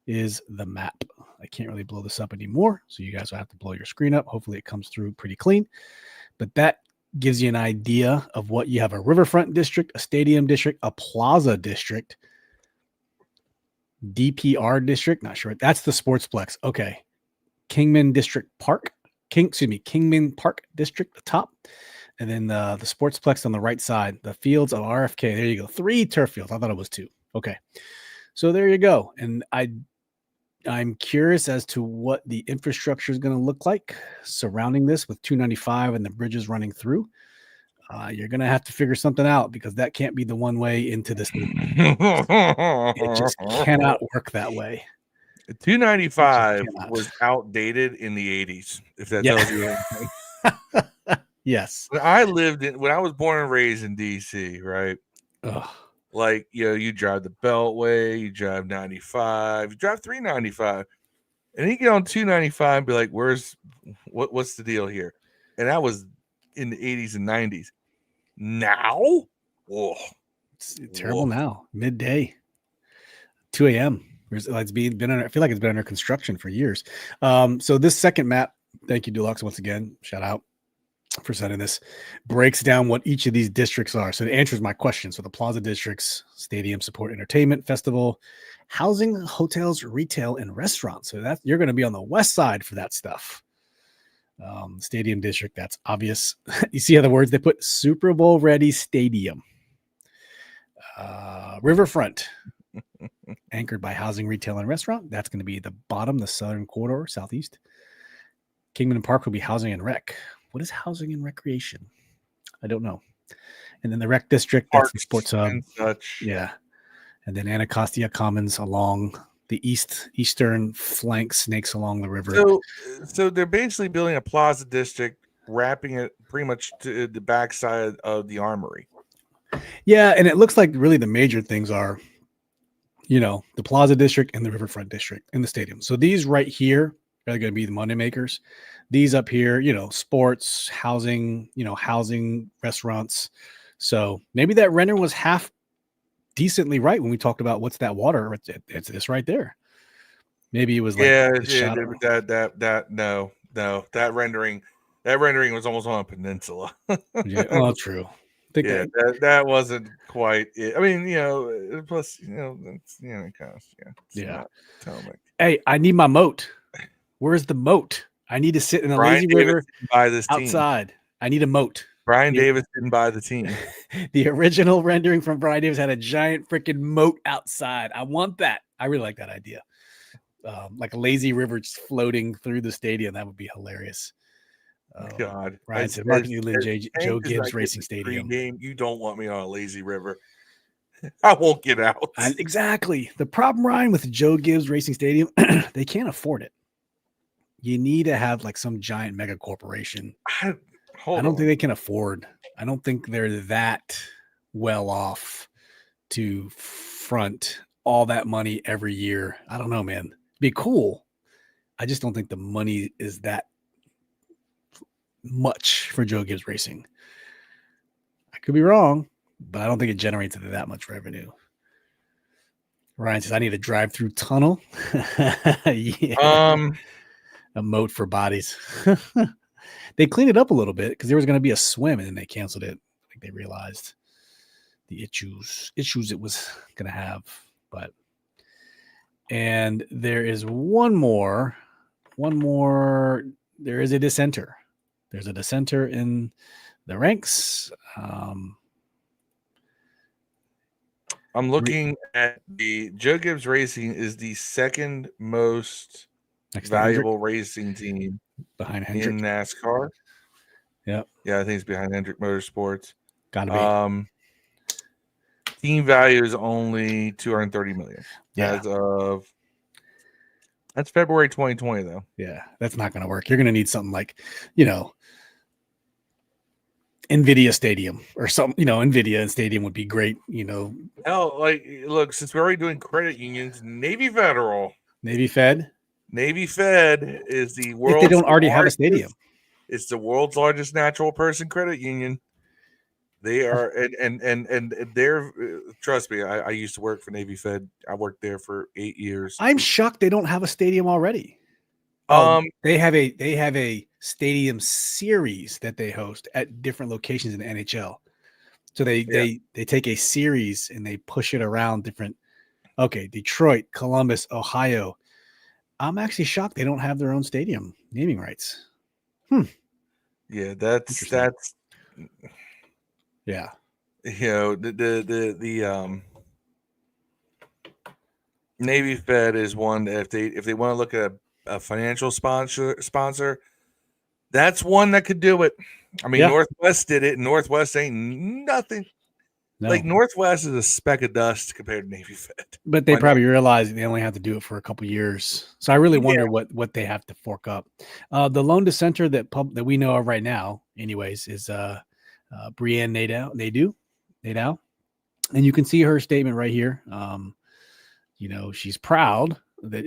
is the map. I can't really blow this up anymore, so you guys will have to blow your screen up. Hopefully it comes through pretty clean. But that gives you an idea of what you have: a riverfront district, a stadium district, a plaza district, DPR district. Not sure. That's the Sportsplex. Okay. Kingman Park District, the top. And then the Sportsplex on the right side, the fields of RFK. There you go. 3 turf fields. I thought it was 2. Okay. So there you go. And I'm curious as to what the infrastructure is going to look like surrounding this with 295 and the bridges running through. You're going to have to figure something out, because that can't be the one way into this. It just cannot work that way. $2.95 Cannot. was outdated in the 80s, if that Yeah. tells you anything. Yes. When I was born and raised in DC, right? Ugh. Like, you drive the Beltway, you drive 95, you drive 395, and you get on 295 and be like, what's the deal here? And that was in the 80s and 90s. Now? Whoa. It's terrible now. Midday. 2 a.m. It's been I feel like it's been under construction for years. So this second map, thank you, Deluxe, once again. Shout out for sending this, breaks down what each of these districts are. So it answers my question. So the Plaza districts: stadium, support, entertainment, festival, housing, hotels, retail, and restaurants. So that you're going to be on the west side for that stuff. Stadium district, that's obvious. You see how the words they put: Super Bowl ready stadium. Riverfront, anchored by housing, retail, and restaurant. That's going to be the bottom, the southern corridor, southeast. Kingman Park will be housing and rec. What is housing and recreation? I don't know. And then the rec district, that's the sports hub. And such. Yeah. And then Anacostia Commons along the eastern flank snakes along the river. So they're basically building a plaza district, wrapping it pretty much to the backside of the Armory. Yeah, and it looks like really the major things are, the Plaza District and the Riverfront District in the stadium. So these right here are going to be the money makers. These up here, sports, housing, housing, restaurants. So maybe that render was half decently right when we talked about what's that water. It's this right there. Maybe it was like that rendering was almost on a peninsula. Yeah, well, true. That wasn't quite it. I mean, plus, it's, kind of, yeah. Potomac. Hey, I need my moat. Where's the moat? I need to sit in a lazy river by this outside. I need a moat. Brian Davis didn't buy the team. The original rendering from Brian Davis had a giant freaking moat outside. I want that. I really like that idea. Like a lazy river just floating through the stadium. That would be hilarious. God, Ryan said, Mark Newland, Joe Gibbs Racing Stadium. You don't want me on a lazy river. I won't get out. Exactly. The problem, Ryan, with Joe Gibbs Racing Stadium, they can't afford it. You need to have like some giant mega corporation. I don't think they can afford. I don't think they're that well off to front all that money every year. I don't know, man. It'd be cool. I just don't think the money is that much for Joe Gibbs Racing. I could be wrong, but I don't think it generates that much revenue. Ryan says, I need a drive-through tunnel. Yeah. A moat for bodies. They cleaned it up a little bit because there was going to be a swim and then they canceled it. I think they realized the issues it was going to have. And there is one more. There is a dissenter. There's a dissenter in the ranks. I'm looking at the Joe Gibbs Racing is the second most valuable racing team behind Hendrick in NASCAR. Yeah, I think it's behind Hendrick Motorsports. Gotta be. Team value is only $230 million. Yeah. As of that's February 2020, though. Yeah, that's not going to work. You're going to need something like, NVIDIA Stadium or something. NVIDIA and Stadium would be great. Hell, look, since we're already doing credit unions, Navy Fed is the world's. If they don't already have a stadium, it's the world's largest natural person credit union. They are, and they're. Trust me, I used to work for Navy Fed. I worked there for 8 years. I'm shocked they don't have a stadium already. They have a stadium series that they host at different locations in the NHL. So they take a series and they push it around different. Okay, Detroit, Columbus, Ohio. I'm actually shocked they don't have their own stadium naming rights. Yeah, that's yeah. The Navy Fed is one that if they want to look at a financial sponsor, that's one that could do it. I mean, Northwest did it. Northwest ain't nothing. No. Like Northwest is a speck of dust compared to Navy Fed. But they Why not? probably realize they only have to do it for a couple years. So I really wonder what they have to fork up. The loan dissenter that we know of right now, anyways, is Brienne Nadeau. And you can see her statement right here. She's proud that,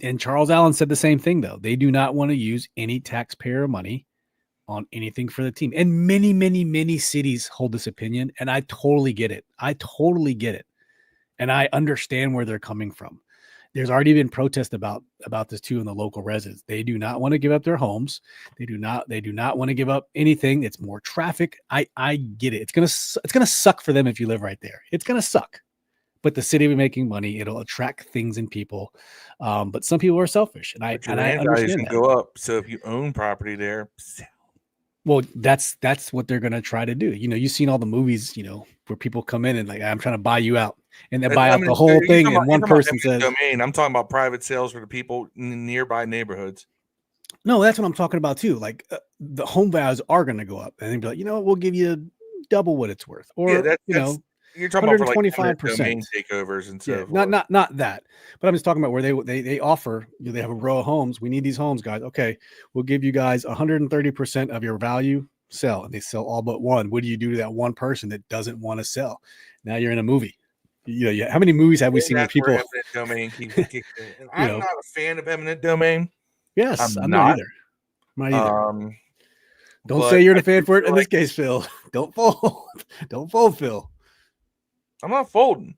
and Charles Allen said the same thing, though. They do not want to use any taxpayer money on anything for the team. And many, many, many cities hold this opinion. And I totally get it. And I understand where they're coming from. There's already been protest about this too in the local residents. They do not want to give up their homes. They do not want to give up anything. It's more traffic. I get it. It's gonna suck for them if you live right there. It's gonna suck. But the city will be making money. It'll attract things and people. But some people are selfish, and I understand that. Go up. So if you own property there, well, that's what they're gonna try to do. You've seen all the movies, where people come in and like, I'm trying to buy you out, and they buy out the whole thing. And one person says, "Domain." I'm talking about private sales for the people in nearby neighborhoods. No, that's what I'm talking about too. Like the home values are going to go up, and they'd be like, we'll give you double what it's worth, or you're talking about 125% takeovers and so not that, but I'm just talking about where they offer, they have a row of homes. We need these homes, guys. Okay, we'll give you guys 130% of your value. Sell, and they sell all but one. What do you do to that one person that doesn't want to sell? Now you're in a movie. How many movies have we seen where people? Domain I'm not a fan of eminent domain. Yes, I'm not either. Don't say you're a fan for it in this case, Phil. Don't fold. Don't fold, Phil. I'm not folding.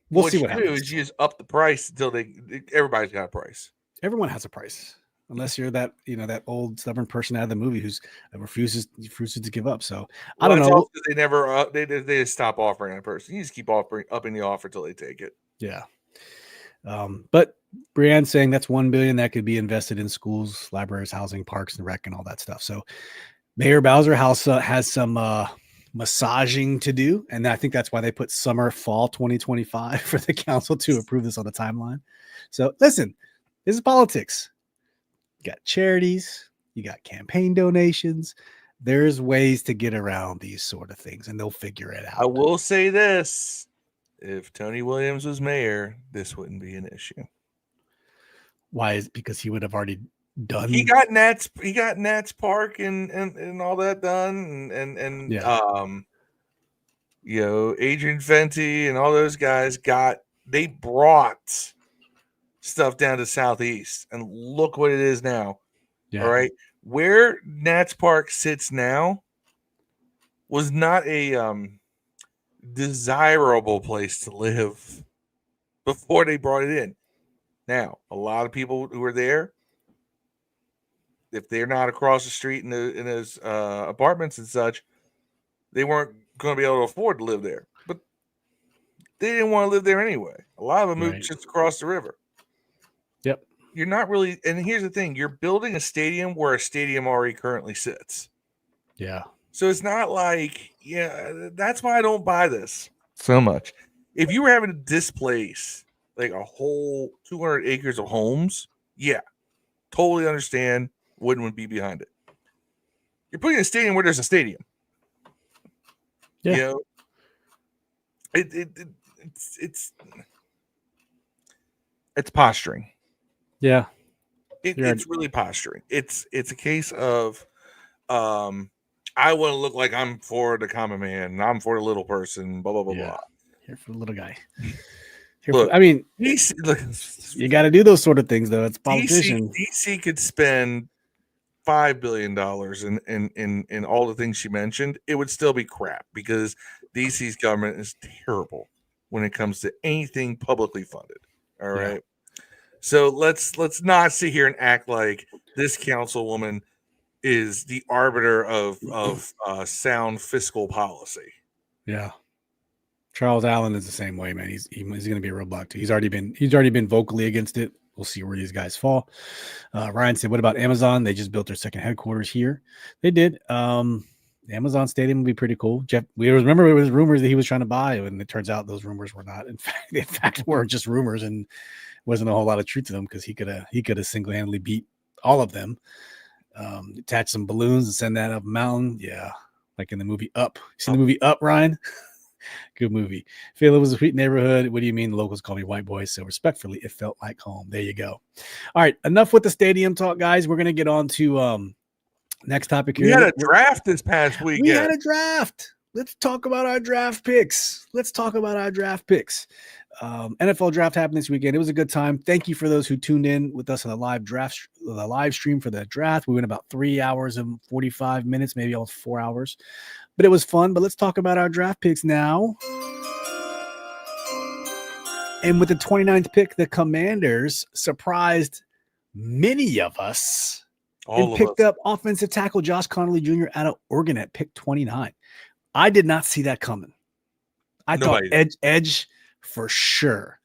We'll see what happens. Do is you just up the price until everybody's got a price. Everyone has a price, unless you're that that old stubborn person out of the movie who refuses to give up. So I don't know. They never they just stop offering a person. You just keep upping the offer till they take it. Yeah. But Brianne's saying that's $1 billion that could be invested in schools, libraries, housing, parks, and rec, and all that stuff. So Mayor Bowser House has some massaging to do, and I think that's why they put fall 2025 for the council to approve this on the timeline. So listen, this is politics. You got charities, you got campaign donations. There's ways to get around these sort of things, and they'll figure it out. I will say this. If Tony Williams was mayor, this wouldn't be an issue. Why? Is because he would have already done. He got Nats Park and all that done, and Adrian Fenty and all those guys they brought stuff down to Southeast, and look what it is now. Yeah. All right, where Nats Park sits now was not a desirable place to live before they brought it in. Now, a lot of people who are there, if they're not across the street in those apartments and such, they weren't going to be able to afford to live there. But they didn't want to live there anyway. A lot of them moved just across the river. Yep. You're not really, and here's the thing, you're building a stadium where a stadium already currently sits. Yeah. So it's not like, that's why I don't buy this so much. If you were having to displace like a whole 200 acres of homes, totally understand, wouldn't be behind it. You're putting a stadium where there's a stadium. Yeah. It's posturing. Yeah. It's really posturing. It's a case of I want to look like I'm for the common man, and I'm for the little person, blah, blah, blah, blah. Here for the little guy. Look, you got to do those sort of things, though. It's politicians. DC could spend $5 billion in all the things she mentioned. It would still be crap because DC's government is terrible when it comes to anything publicly funded. All right. Yeah. So let's not sit here and act like this councilwoman is the arbiter of sound fiscal policy. Yeah. Charles Allen is the same way, man. He's going to be a roadblock too. He's already been vocally against it. We'll see where these guys fall. Ryan said, "What about Amazon? They just built their second headquarters here." They did. The Amazon Stadium would be pretty cool. Jeff, remember it was rumors that he was trying to buy, and it turns out those rumors were not. In fact, were just rumors, and wasn't a whole lot of truth to them because he could have single-handedly beat all of them. Attach some balloons and send that up a mountain. Yeah. like in the movie Up. You seen the movie Up, Ryan? Good movie. Feel it was a sweet neighborhood. What do you mean? The locals call me white boy. So respectfully, it felt like home. There you go. All right. Enough with the stadium talk, guys. We're going to get on to next topic here. We had a draft this past weekend. We had a draft. Let's talk about our draft picks. NFL draft happened this weekend. It was a good time. Thank you for those who tuned in with us on the live stream for the draft. We went about 3 hours and 45 minutes, maybe almost 4 hours, but it was fun. But let's talk about our draft picks now. And with the 29th pick, the Commanders surprised many of us and picked up offensive tackle Josh Connolly Jr. out of Oregon at pick 29. I did not see that coming. I thought edge for sure.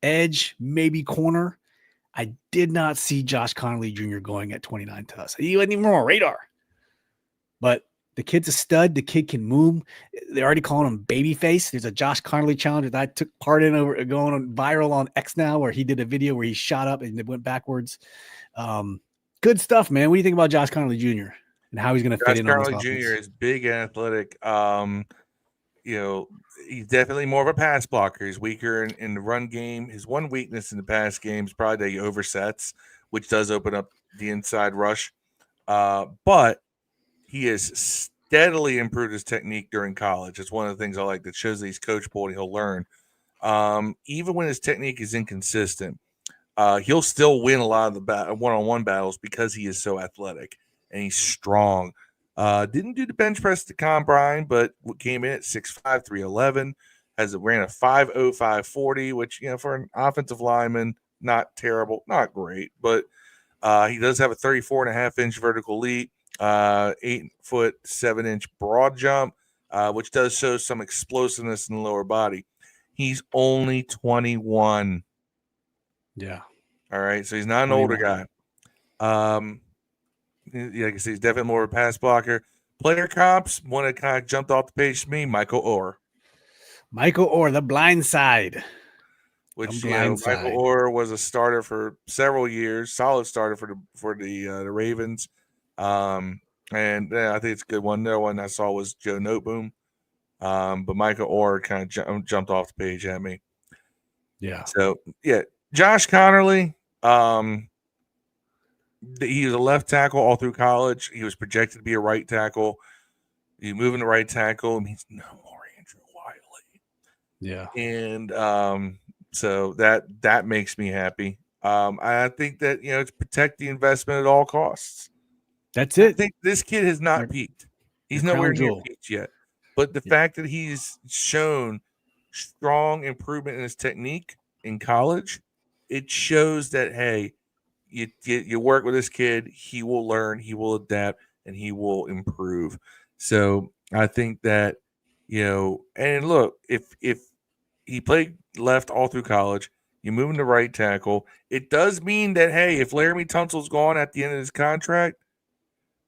Edge, maybe corner. I did not see Josh Connolly Jr. going at 29 to us. He wasn't even on our radar. But the kid's a stud. The kid can move. They're already calling him Babyface. There's a Josh Connolly challenge that I took part in going on viral on X now, where he did a video where he shot up and it went backwards. Good stuff, man. What do you think about Josh Connolly Jr. and how he's going to fit in on this offense? Josh Connolly Jr. is big and athletic. He's definitely more of a pass blocker. He's weaker in the run game. His one weakness in the pass game is probably that he oversets, which does open up the inside rush. But he has steadily improved his technique during college. It's one of the things I like that shows that he's coachable and he'll learn. Even when his technique is inconsistent, he'll still win a lot of the one-on-one battles because he is so athletic and he's strong. Didn't do the bench press to combine, but came in at 6'5", 311, ran a 5.05 40, which, for an offensive lineman, not terrible, not great, but he does have a 34.5-inch vertical leap, 8-foot 7-inch broad jump, which does show some explosiveness in the lower body. He's only 21. Yeah. All right, so he's not an older guy. Like I say, he's definitely more of a pass blocker. Player comps, one that kind of jumped off the page to me, Michael Orr. Michael Orr, the blind side. Michael Orr was a starter for several years, solid starter for the Ravens. I think it's a good one. Another one I saw was Joe Noteboom. But Michael Orr kind of jumped off the page at me. Yeah. So, Josh Connolly, he was a left tackle all through college. He was projected to be a right tackle. You move into right tackle, it means no more Andrew Wiley. Yeah. And so that makes me happy. I think that, it's protect the investment at all costs. That's it. I think this kid has not peaked. He's nowhere near peaked yet. But the fact that he's shown strong improvement in his technique in college, it shows that, hey, you work with this kid, he will learn, he will adapt, and he will improve. So I think that, and look, if he played left all through college, you move him to right tackle, it does mean that, hey, if Laramie Tunsil's gone at the end of his contract,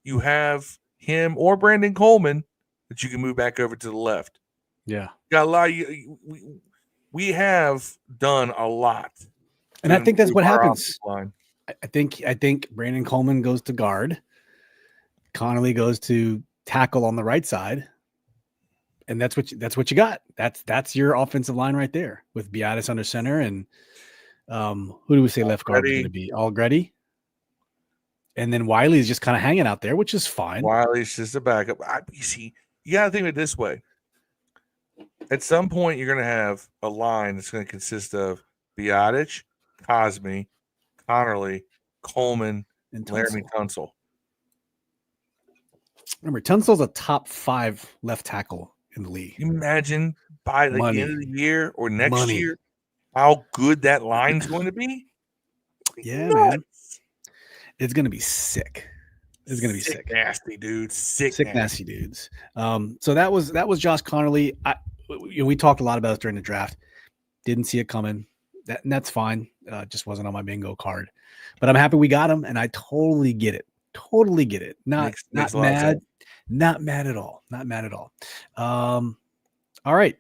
you have him or Brandon Coleman that you can move back over to the left. Yeah. Got a lot of we have done a lot. And I think that's what happens. I think Brandon Coleman goes to guard. Connolly goes to tackle on the right side. And that's what you got. That's your offensive line right there with Biadasz under center. And who do we say left guard is going to be? Already. And then Wiley's just kind of hanging out there, which is fine. Wiley's just a backup. You got to think of it this way. At some point, you're going to have a line that's going to consist of Biadasz, Cosme, Connerly, Coleman, and Laramie Tunsil. Remember, Tunsil's a top 5 left tackle in the league. You imagine by the end of the year or next year how good that line's going to be? Yeah, man. It's going to be sick. It's going to be sick. Nasty dudes. Sick nasty dudes. So that was Josh Connolly. We talked a lot about it during the draft. Didn't see it coming. That's fine. Just wasn't on my bingo card. But I'm happy we got him, and I totally get it. Totally get it. Not mad. Not mad at all. Not mad at all. All right.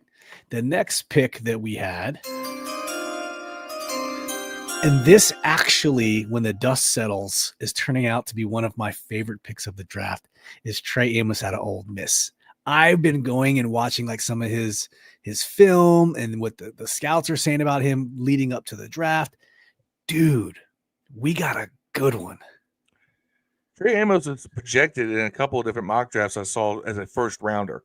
The next pick that we had, and this actually, when the dust settles, is turning out to be one of my favorite picks of the draft, is Trey Amos out of Ole Miss. I've been going and watching like some of his film and what the scouts are saying about him leading up to the draft. Dude, we got a good one. Trey Amos is projected in a couple of different mock drafts I saw as a first rounder.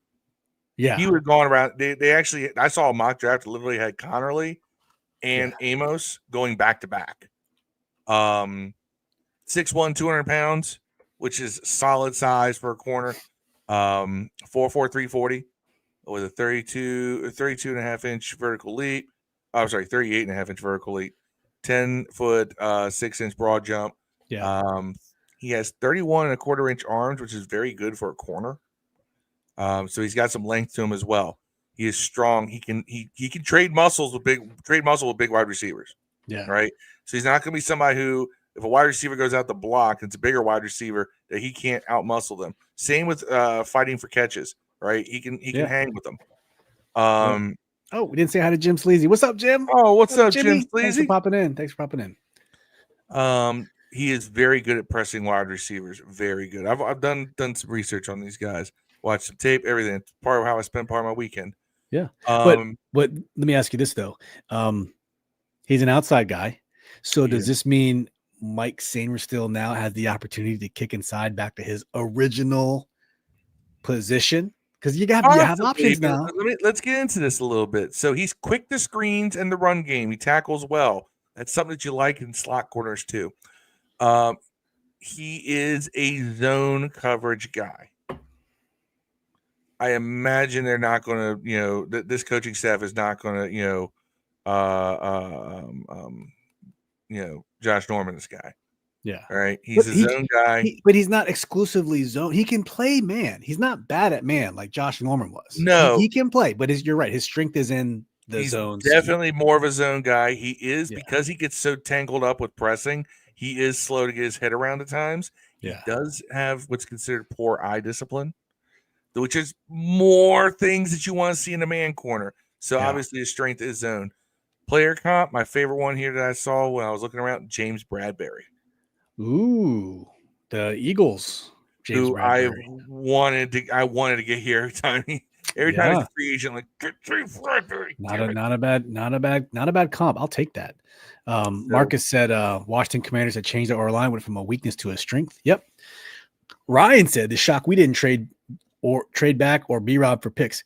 Yeah. He would have gone around. They actually, I saw a mock draft that literally had Connerly and Amos going back to back. 6'1", 200 pounds, which is solid size for a corner. 4'4", 340 with a 32 and a half inch vertical leap. I'm sorry, 38 and a half inch vertical leap. 10 foot, 6 inch broad jump. Yeah. He has 31 and a quarter inch arms, which is very good for a corner. So he's got some length to him as well. He is strong. He can trade muscle with big wide receivers. Yeah. Right. So he's not going to be somebody who, if a wide receiver goes out the block, it's a bigger wide receiver that he can't outmuscle them. Same with fighting for catches. Right. He can hang with them. Oh, we didn't say hi to Jim Sleazy. What's up, Jim? Oh, what's up, Jimmy? Jim Sleazy? Thanks for popping in. He is very good at pressing wide receivers. Very good. I've done some research on these guys. Watched some tape, everything. It's part of how I spend part of my weekend. Yeah. But let me ask you this though. He's an outside guy. So does this mean Mike Sainristil now has the opportunity to kick inside back to his original position? Because you have options now. Let's get into this a little bit. So he's quick to screens and the run game. He tackles well. That's something that you like in slot corners too. He is a zone coverage guy. I imagine they're not going to, this coaching staff is not going to, Josh Norman, this guy. Yeah. All right. He's a zone guy. But he's not exclusively zone. He can play man. He's not bad at man like Josh Norman was. No. He can play, but you're right. His strength is in the zones. Definitely more of a zone guy. He is because he gets so tangled up with pressing. He is slow to get his head around at times. Yeah. He does have what's considered poor eye discipline, which is more things that you want to see in a man corner. So obviously his strength is zone. Player comp, my favorite one here that I saw when I was looking around, James Bradbury. Ooh, the Eagles. James Bradbury. I wanted to get here every time he's a free agent, like get James Bradbury. Not a bad comp. I'll take that. Marcus said Washington Commanders had changed the O line, went from a weakness to a strength. Yep. Ryan said the shock we didn't trade back or B-Rob for picks.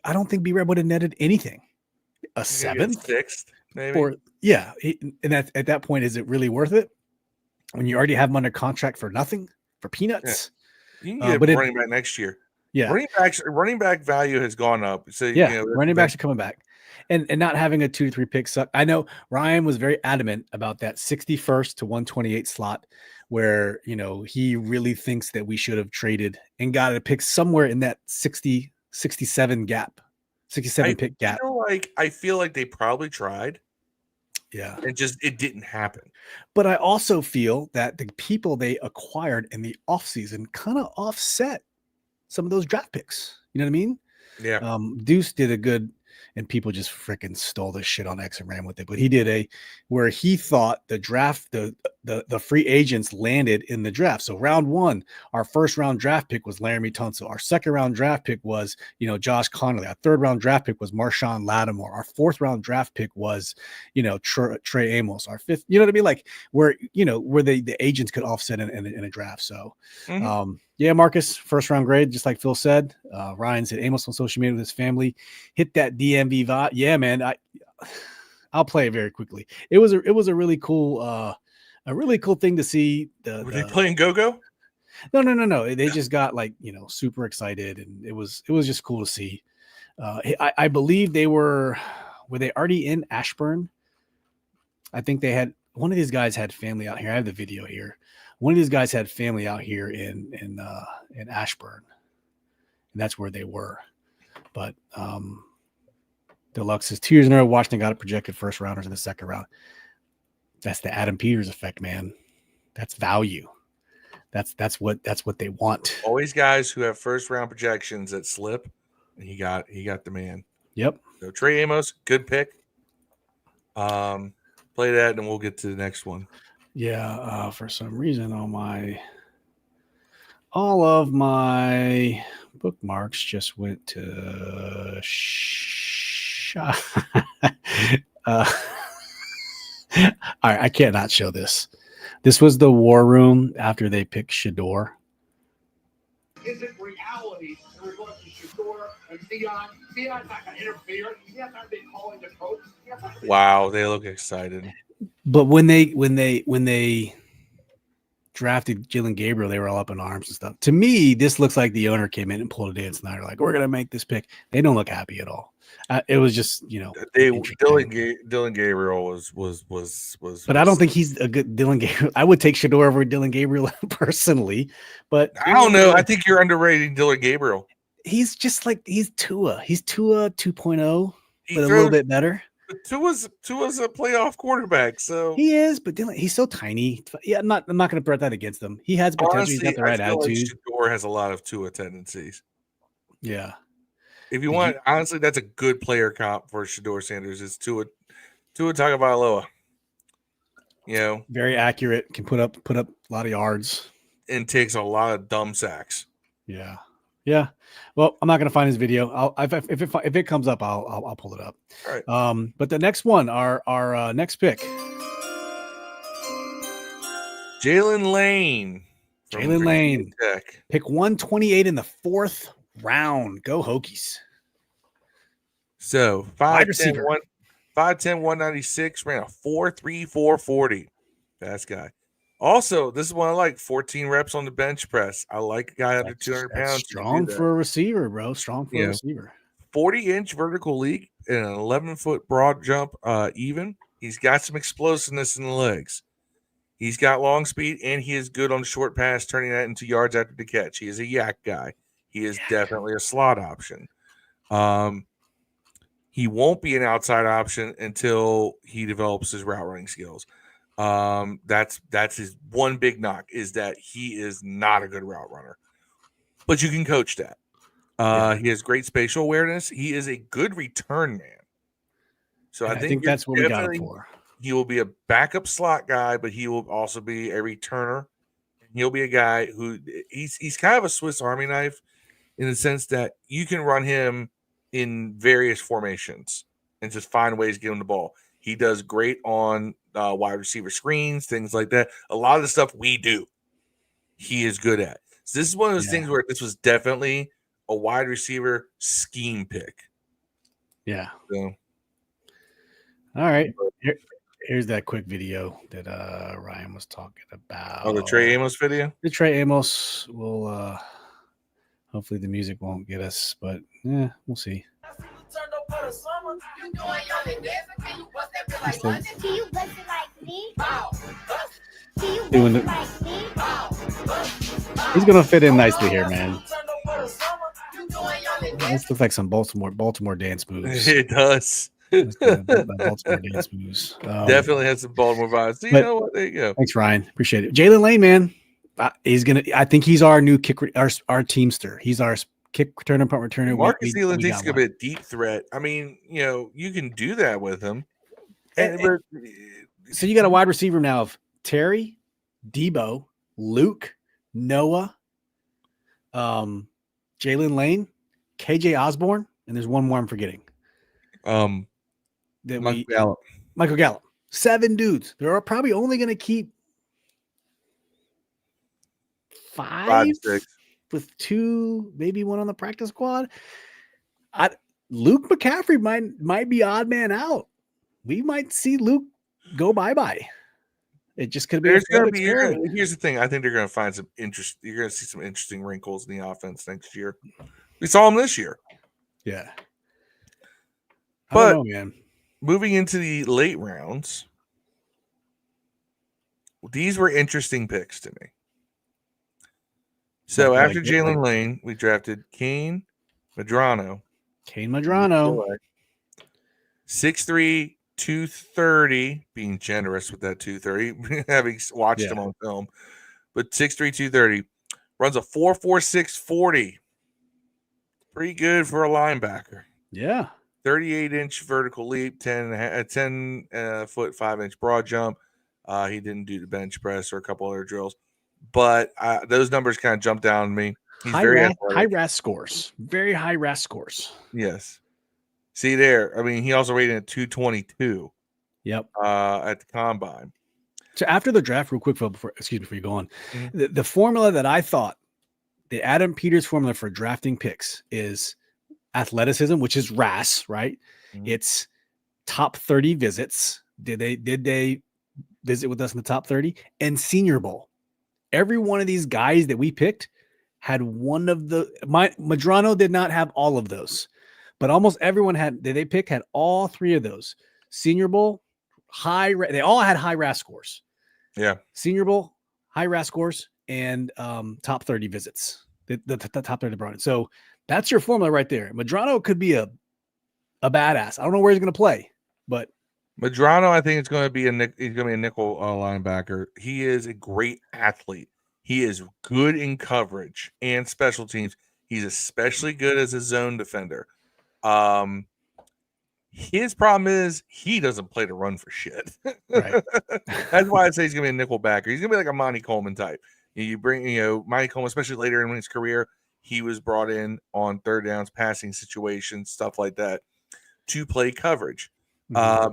I don't think B-Rob would have netted anything. A seventh, sixth, maybe. And at that point, is it really worth it when you already have him under contract for nothing, for peanuts? Yeah. You can get running back next year. Yeah, running back value has gone up. So running backs are coming back, and not having a 2 to 3 pick suck. I know Ryan was very adamant about that 61st to 128 slot, where he really thinks that we should have traded and got a pick somewhere in that 67 gap, 67 pick gap. I feel like they probably tried. Yeah. And it didn't happen. But I also feel that the people they acquired in the offseason kind of offset some of those draft picks. You know what I mean? Yeah. Deuce did a good, and people just freaking stole this shit on X and ran with it. But he did where he thought the draft, the free agents landed in the draft. So round one, our first round draft pick was Laramie Tunsil. Our second round draft pick was, Josh Connolly. Our third round draft pick was Marshawn Lattimore. Our fourth round draft pick was, Trey Amos. Our fifth, you know what I mean? Like where the agents could offset in a draft. So, Marcus, first round grade, just like Phil said. Ryan said Amos on social media with his family. Hit that DMV vibe. Yeah, man. I'll play it very quickly. It was a really cool thing to see. Were they playing go-go? No. They just got super excited, and it was just cool to see. I believe they were they already in Ashburn? I think they had one of these guys had family out here. I have the video here. One of these guys had family out here in Ashburn, and that's where they were. But Deluxe says 2 years in a row, Washington got it projected first rounders in the second round. That's the Adam Peters effect, man. That's value. That's what they want. Always guys who have first round projections that slip, and he got the man. Yep. So Trey Amos, good pick. Play that, and we'll get to the next one. Yeah, for some reason, all of my bookmarks just went to all right, I can't not show this. This was the war room after they picked Shador. Is it reality in regards to Shador and Theon? Theon's not going to interfere. He's not going to be calling the coach. Wow, they look excited. But when they drafted Jalen Gabriel, they were all up in arms and stuff. To me, this looks like the owner came in and pulled a Dan Snyder, like, we're gonna make this pick. They don't look happy at all. It was just, Dylan Gabriel was. But I don't think he's a good Dylan Gabriel. I would take Shador over Dylan Gabriel personally, but I don't know. I think you're underrating Dylan Gabriel. He's just like he's Tua 2.0, but a throws- little bit better. But Tua's a playoff quarterback, so He is, but Dylan, he's so tiny. Yeah, I'm not going to put that against him. He has potential. He's got the right I feel attitude. like Shador has a lot of Tua tendencies. Yeah. If you want, honestly, that's a good player comp for Shador Sanders. It's Tua Tagovailoa. You know, Very accurate. Can put up a lot of yards. and takes a lot of dumb sacks. Yeah. Yeah. Well, I'm not going to find his video. If it comes up, I'll pull it up. All right. But the next one, our next pick, Jalen Lane. from Jalen Lane. Virginia Tech. Pick 128 in the 4th round. Go Hokies. So Wide 5'10", receiver. 196, ran a 4.3 4.40. Fast guy. Also, this is one I like. 14 reps on the bench press. I like a guy under 200 That's pounds. strong for a receiver, bro. Strong for Yeah. a receiver. 40-inch vertical leap and an 11-foot broad jump even. He's got some explosiveness in the legs. He's got long speed, and he is good on short pass, turning that into yards after the catch. He is a yak guy. He is definitely a slot option. He won't be an outside option until he develops his route running skills. That's his one big knock, is that he is not a good route runner. But you can coach that. He has great spatial awareness. He is a good return man. So I think that's what we got him for. He will be a backup slot guy, but he will also be a returner. He'll be a guy who he's kind of a Swiss Army knife in the sense that you can run him in various formations and just find ways to get him the ball. He does great on wide receiver screens, things like that. A lot of the stuff we do, he is good at. So this is one of those things where this was definitely a wide receiver scheme pick. Yeah. So, all right. Here's that quick video that Ryan was talking about. Oh, the Trey Amos video? The Trey Amos will hopefully the music won't get us, but we'll see. He's gonna fit in nicely here, man. This looks like some Baltimore dance moves. It does. Baltimore dance moves. Definitely has some Baltimore vibes. So you know what? There you go. Thanks, Ryan. Appreciate it. Jalen Lane, man. I think he's our new our teamster. He's our kick returner, punt returner. Marcus Eland's gonna be a deep threat. I mean, you can do that with him. So you got a wide receiver now of Terry, Debo, Luke, Noah, Jalen Lane, KJ Osborne, and there's one more I'm forgetting. Michael Gallup. 7 dudes. They're probably only going to keep 5, 6 with 2, maybe 1 on the practice squad. Luke McCaffrey might be odd man out. We might see Luke go bye-bye. It just could be. Here's the thing. I think they're going to find some interest. You're going to see some interesting wrinkles in the offense next year. We saw them this year. Yeah. But know, man. Moving into the late rounds, these were interesting picks to me. So after Jalen Lane, we drafted Kane Medrano. 6'3", 230, being generous with that 230, having watched him on film. But 6'3", 230, runs a 4.46 40. Pretty good for a linebacker. Yeah. 38-inch vertical leap, 10 foot 5-inch broad jump. He didn't do the bench press or a couple other drills, but those numbers kind of jumped down to me. He's very high athletic. RAS scores. Very high RAS scores. Yes. See there. I mean, he also rated at 222. Yep. At the combine. So after the draft, real quick, Phil, before you go on, Mhm. the formula that I thought, the Adam Peters formula for drafting picks is athleticism, which is RAS, right? Mhm. It's top 30 visits. Did they visit with us in the top 30? And Senior Bowl. Every one of these guys that we picked had one of Madrano did not have all of those, but almost everyone had all three of those. Senior Bowl, they all had high RAS scores. Yeah. Senior Bowl, high RAS scores, and top 30 visits. The top 30 brought it. So that's your formula right there. Madrano could be a badass. I don't know where he's going to play, but Madrano, I think it's going to be he's going to be a nickel linebacker. He is a great athlete. He is good in coverage and special teams. He's especially good as a zone defender. His problem is he doesn't play to run for shit. Right. That's why I say he's going to be a nickel backer. He's going to be like a Monty Coleman type. You bring, Monty Coleman, especially later in his career, he was brought in on third downs, passing situations, stuff like that, to play coverage.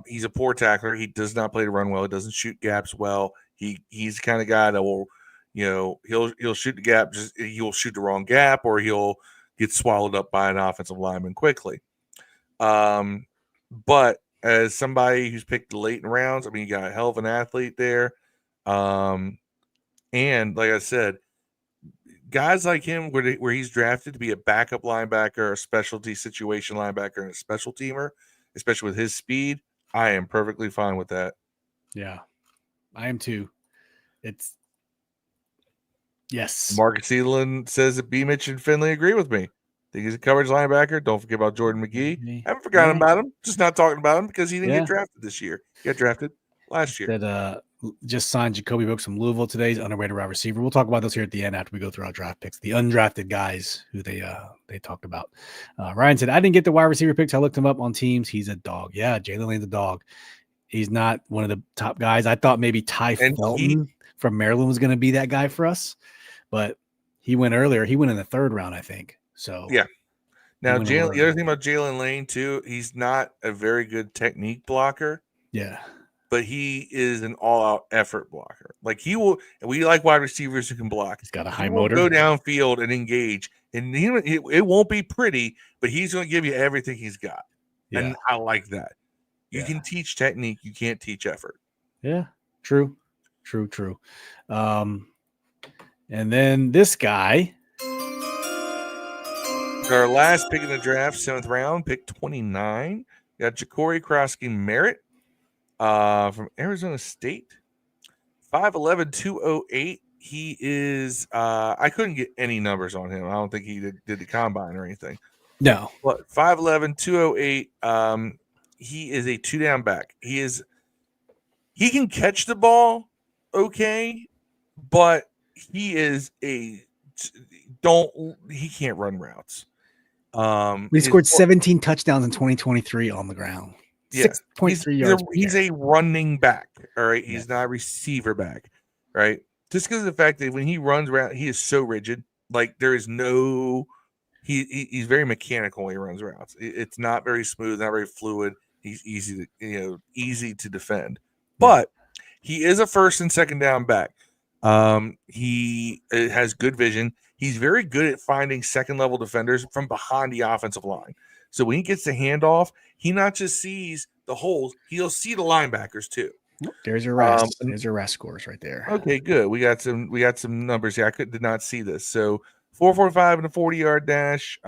He's a poor tackler. He does not play to run well. He doesn't shoot gaps well. He's the kind of guy that will, he'll shoot the gap. He'll shoot the wrong gap, or he'll get swallowed up by an offensive lineman quickly. But as somebody who's picked late in rounds, I mean, you got a hell of an athlete there. And like I said, guys like him, where he's drafted to be a backup linebacker, a specialty situation linebacker, and a special teamer, especially with his speed, I am perfectly fine with that. Yeah, I am too. Yes. Marcus Edelin says that B. Mitch and Finley agree with me. Think he's a coverage linebacker. Don't forget about Jordan McGee. Haven't forgotten about him. Just not talking about him because he didn't get drafted this year. He got drafted last year. That just signed Jacoby Brooks from Louisville today. He's underrated wide receiver. We'll talk about those here at the end after we go through our draft picks. The undrafted guys who they talked about. Ryan said, I didn't get the wide receiver picks. I looked him up on teams. He's a dog. Yeah, Jalen Lane's a dog. He's not one of the top guys. I thought maybe Ty Felton from Maryland was going to be that guy for us, but he went earlier. He went in the third round, I think. So yeah. Now, the other thing about Jalen Lane too, he's not a very good technique blocker. Yeah, but he is an all-out effort blocker. Like he will, and we like wide receivers who can block. He's got a high motor. Go downfield and engage, and it won't be pretty, but he's going to give you everything he's got. Yeah. And I like that. You can teach technique, you can't teach effort. Yeah, true. And then this guy. Our last pick in the draft, 7th round, pick 29. We got Ja'Cory Krosky-Merritt from Arizona State. 5'11", 208. He is I couldn't get any numbers on him. I don't think he did the combine or anything. No. But 5'11", 208. He is a 2-down back. He can catch the ball okay, but he can't run routes. We scored 17 touchdowns in 2023 on the ground. Yeah. 6.3 yards. He's a running back. All right. He's not a receiver back. Right. Just because of the fact that when he runs around, he is so rigid. Like there is he's very mechanical when he runs routes. It's not very smooth, not very fluid. He's easy to defend. But he is a first and second down back. He has good vision. He's very good at finding second-level defenders from behind the offensive line. So when he gets the handoff, he not just sees the holes, he'll see the linebackers too. There's your RAS. There's your RAS scores right there. Okay, good. We got some numbers here. I did not see this. So 4.45 and a 40-yard dash.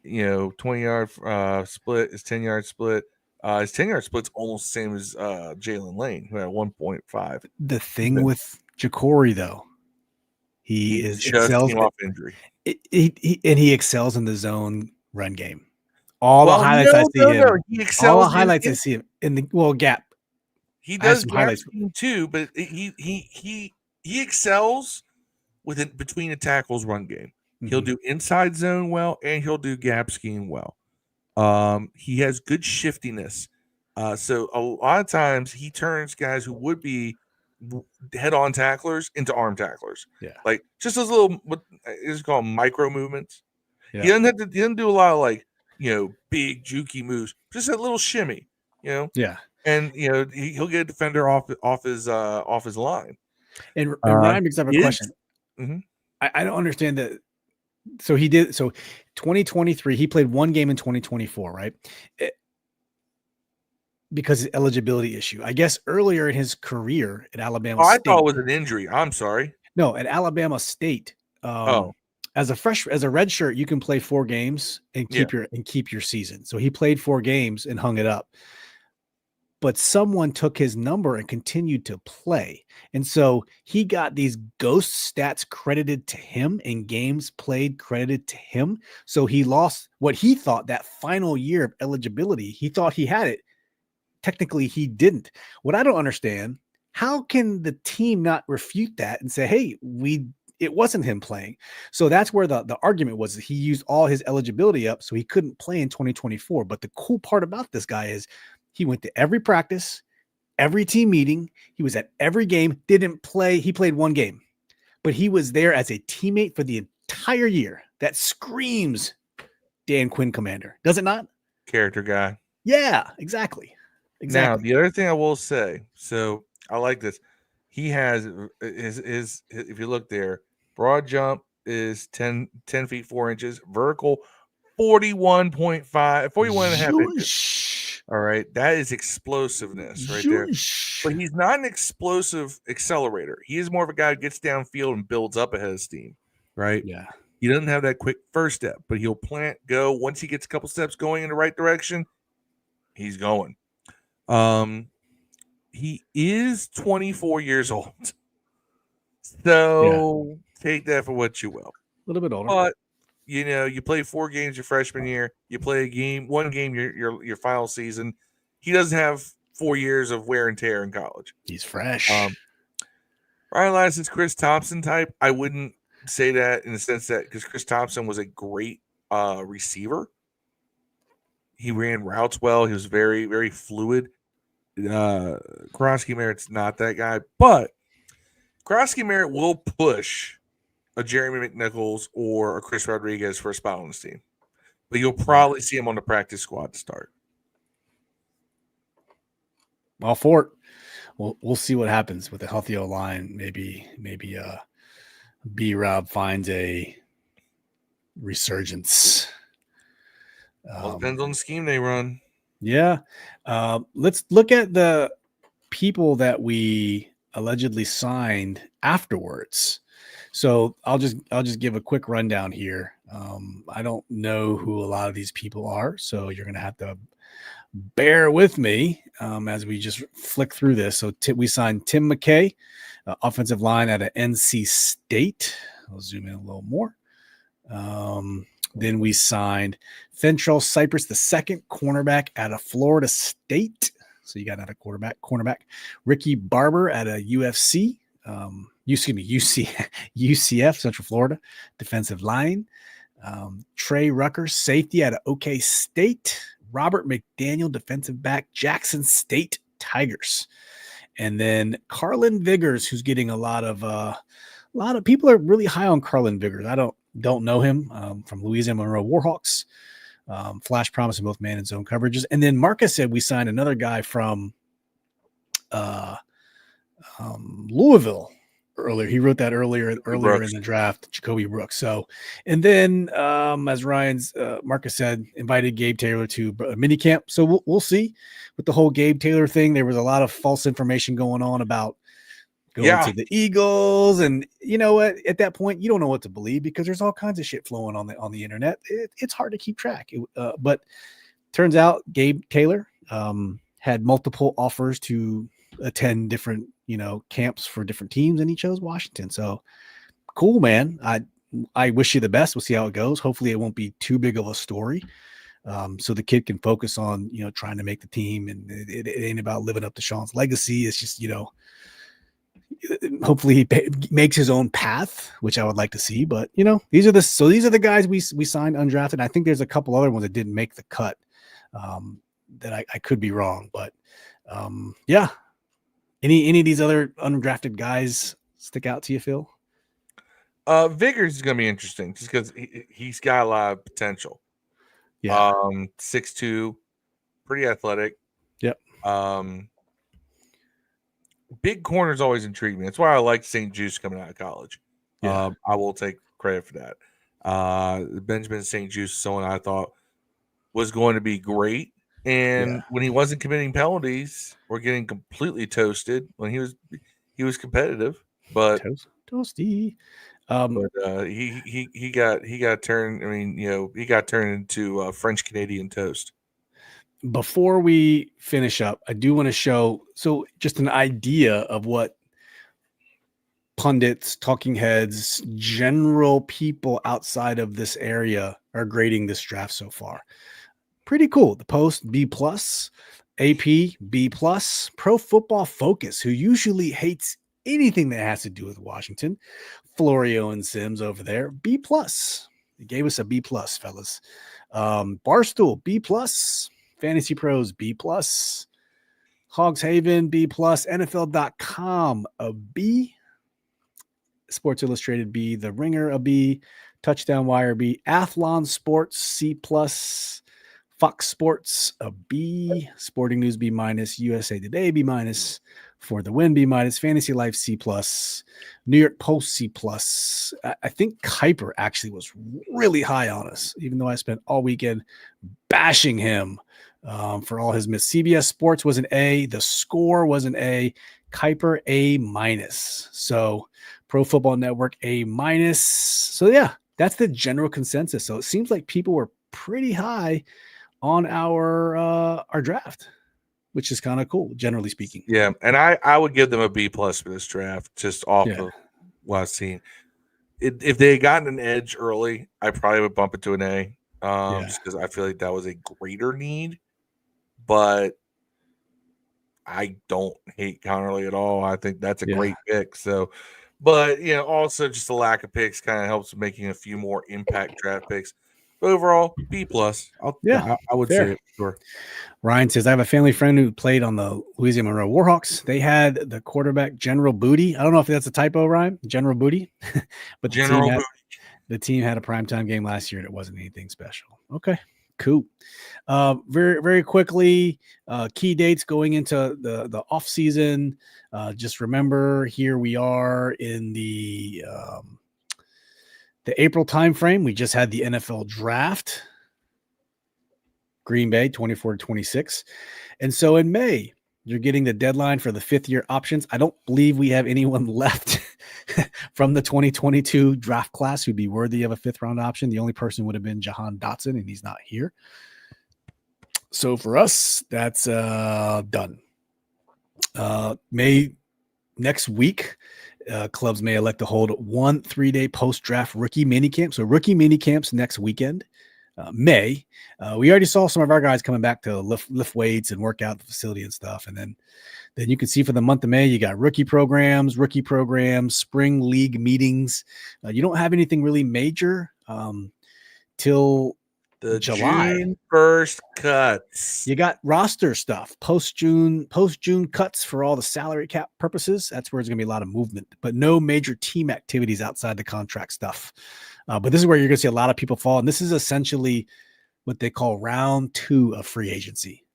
20-yard split is 10-yard split. His 10-yard split's almost the same as Jalen Lane, who had 1.5. The thing with Ja'Cory, though, he excels off injury. He excels in the zone run game. All the highlights I see him. He excels. All the highlights I see him in the gap. He does highlights too, but he excels between the tackles run game. Mm-hmm. He'll do inside zone well, and he'll do gap scheme well. He has good shiftiness. So a lot of times he turns guys who would be head-on tacklers into arm tacklers. Yeah. Like just those little what is called micro movements. Yeah. He doesn't do a lot of like, big jukey moves. Just a little shimmy, Yeah. and he'll get a defender off his line. And Ryan brings up a question. Mhm. I don't understand that. So he did. So 2023, he played one game in 2024, right? Because of eligibility issue. I guess earlier in his career at Alabama I State. thought it was an injury. I'm sorry. No, at Alabama State. As a red shirt, you can play 4 games and keep your season. So he played 4 games and hung it up. But someone took his number and continued to play. And so he got these ghost stats credited to him and games played credited to him. So he lost what he thought that final year of eligibility. He thought he had it. Technically, he didn't. What I don't understand, how can the team not refute that and say, hey, it wasn't him playing? So that's where the argument was that he used all his eligibility up, so he couldn't play in 2024. But the cool part about this guy is he went to every practice, every team meeting. He was at every game, didn't play. He played 1 game, but he was there as a teammate for the entire year. That screams Dan Quinn Commander, does it not? Character guy. Yeah, exactly. Now, the other thing I will say, so I like this. He has his if you look there, broad jump is 10 feet 4 inches, vertical 41.5, 41 and a half inches. All right, that is explosiveness right there. But he's not an explosive accelerator. He is more of a guy who gets downfield and builds up ahead of steam, right? Yeah. He doesn't have that quick first step, but he'll plant, go. Once he gets a couple steps going in the right direction, he's going. He is 24 years old. So take that for what you will. A little bit older. But you play 4 games your freshman year, you play one game your final season. He doesn't have 4 years of wear and tear in college. He's fresh. Ryan Lassen's Chris Thompson type. I wouldn't say that in the sense that because Chris Thompson was a great receiver. He ran routes well. He was very, very fluid. Krosky Merritt's not that guy, but Krosky Merritt will push a Jeremy McNichols or a Chris Rodriguez for a spot on the team. But you'll probably see him on the practice squad to start. All for it. We'll see what happens with the healthy O-line. Maybe B-Rob finds a resurgence. Depends on the scheme they run. Yeah. Let's look at the people that we allegedly signed afterwards. So I'll just give a quick rundown here. I don't know who a lot of these people are, so you're going to have to bear with me as we just flick through this. So we signed Tim McKay, offensive line at NC State. I'll zoom in a little more. Then we signed Fentrell Cypress II, cornerback out of Florida State. So you got another cornerback. Ricky Barber at a UCF, Central Florida, defensive line. Trey Rucker, safety out of OK State. Robert McDaniel, defensive back, Jackson State Tigers. And then Carlin Vigors, who's getting a lot of people are really high on Carlin Vigors. I don't know him from Louisiana Monroe Warhawks. Flash promise in both man and zone coverages. And then Marcus said we signed another guy from Louisville earlier. He wrote that earlier in the draft, Jacoby Brooks. So, and then as Marcus said, invited Gabe Taylor to mini camp. So we'll see with the whole Gabe Taylor thing. There was a lot of false information going on about going to the Eagles, and you know what? At that point, you don't know what to believe because there's all kinds of shit flowing on the internet. It's hard to keep track. But turns out Gabe Taylor had multiple offers to attend different camps for different teams, and he chose Washington. So cool, man. I wish you the best. We'll see how it goes. Hopefully, it won't be too big of a story. So the kid can focus on trying to make the team, and it ain't about living up to Sean's legacy. It's just hopefully he makes his own path, which I would like to see. But these are the guys we signed undrafted. I think there's a couple other ones that didn't make the cut. That I could be wrong, but Any of these other undrafted guys stick out to you, Phil? Vigors is going to be interesting just because he's got a lot of potential. Yeah. 6'2", pretty athletic. Yep. Big corners always intrigue me. That's why I like St. Juice coming out of college. Yeah. I will take credit for that. Benjamin St. Juice is someone I thought was going to be great. And when he wasn't committing penalties or getting completely toasted, when he was competitive, but toasty. He got turned. I mean, he got turned into French Canadian toast. Before we finish up, I do want to show just an idea of what pundits, talking heads, general people outside of this area are grading this draft so far. Pretty cool. The Post B+, AP B+, Pro Football Focus, who usually hates anything that has to do with Washington, Florio and Sims over there, B+. They gave us a B+, fellas. Barstool B+, Fantasy Pros B+, Hogs Haven B+, NFL.com a B, Sports Illustrated B, The Ringer a B, Touchdown Wire B, Athlon Sports C+, Fox Sports a B, Sporting News B-, USA Today B-, For the Win B-, Fantasy Life C+, New York Post C+. I think Kuiper actually was really high on us, even though I spent all weekend bashing him for all his miss. CBS Sports was an A. The Score was an A. Kuiper A-. So Pro Football Network A-. So yeah, that's the general consensus. So it seems like people were pretty high on our draft, which is kind of cool, generally speaking. Yeah, and I would give them a B+ for this draft, just off of what I've seen. If they had gotten an edge early, I probably would bump it to an A, just because I feel like that was a greater need. But I don't hate Connerly at all. I think that's a great pick. So, but also just the lack of picks kind of helps with making a few more impact draft picks. But overall, B+. I would say it. Sure. Ryan says, I have a family friend who played on the Louisiana Monroe Warhawks. They had the quarterback General Booty. I don't know if that's a typo, Ryan. General Booty. But the team had a primetime game last year and it wasn't anything special. Okay, cool. Very, very quickly, key dates going into the off season. Just remember, here we are in the April timeframe. We just had the NFL draft. Green Bay 24-26. And so in May, you're getting the deadline for the 5th-year options. I don't believe we have anyone left from the 2022 draft class who'd be worthy of a 5th-round option. The only person would have been Jahan Dotson, and he's not here. So for us, that's done. Next week, clubs may elect to hold 1 3-day post-draft rookie minicamp. So rookie minicamps next weekend. May. We already saw some of our guys coming back to lift weights and work out the facility and stuff. And then you can see for the month of May, you got rookie programs, spring league meetings. You don't have anything really major till the July. June 1st cuts. You got roster stuff, post June cuts for all the salary cap purposes. That's where there's going to be a lot of movement, but no major team activities outside the contract stuff. But this is where you're going to see a lot of people fall. And this is essentially what they call round 2 of free agency,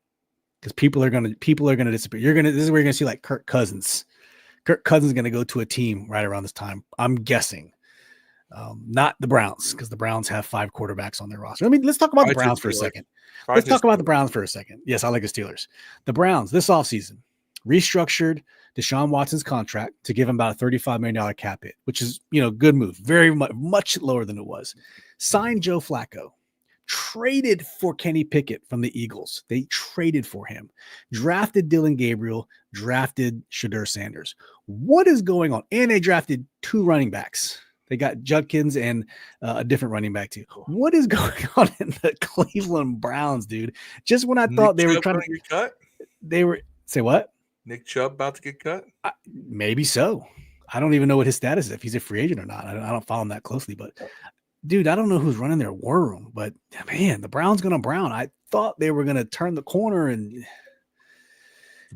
because people are going to disappear. This is where you're going to see like Kirk Cousins. Kirk Cousins is going to go to a team right around this time, I'm guessing. Not the Browns, because the Browns have 5 quarterbacks on their roster. I mean, let's talk about the Browns for a second. Let's talk about the Browns for a second. Yes, I like the Steelers. The Browns this offseason restructured Deshaun Watson's contract to give him about a $35 million cap hit, which is, good move. Very much lower than it was. Signed Joe Flacco. Traded for Kenny Pickett from the Eagles. They traded for him. Drafted Dylan Gabriel. Drafted Shadur Sanders. What is going on? And they drafted 2 running backs. They got Judkins and a different running back too. What is going on in the Cleveland Browns, dude? Just when I thought they were trying to get cut, they were say what? Nick Chubb about to get cut? Maybe so. I don't even know what his status is, if he's a free agent or not. I don't follow him that closely, but dude, I don't know who's running their war room. But man, the Browns gonna brown. I thought they were gonna turn the corner, and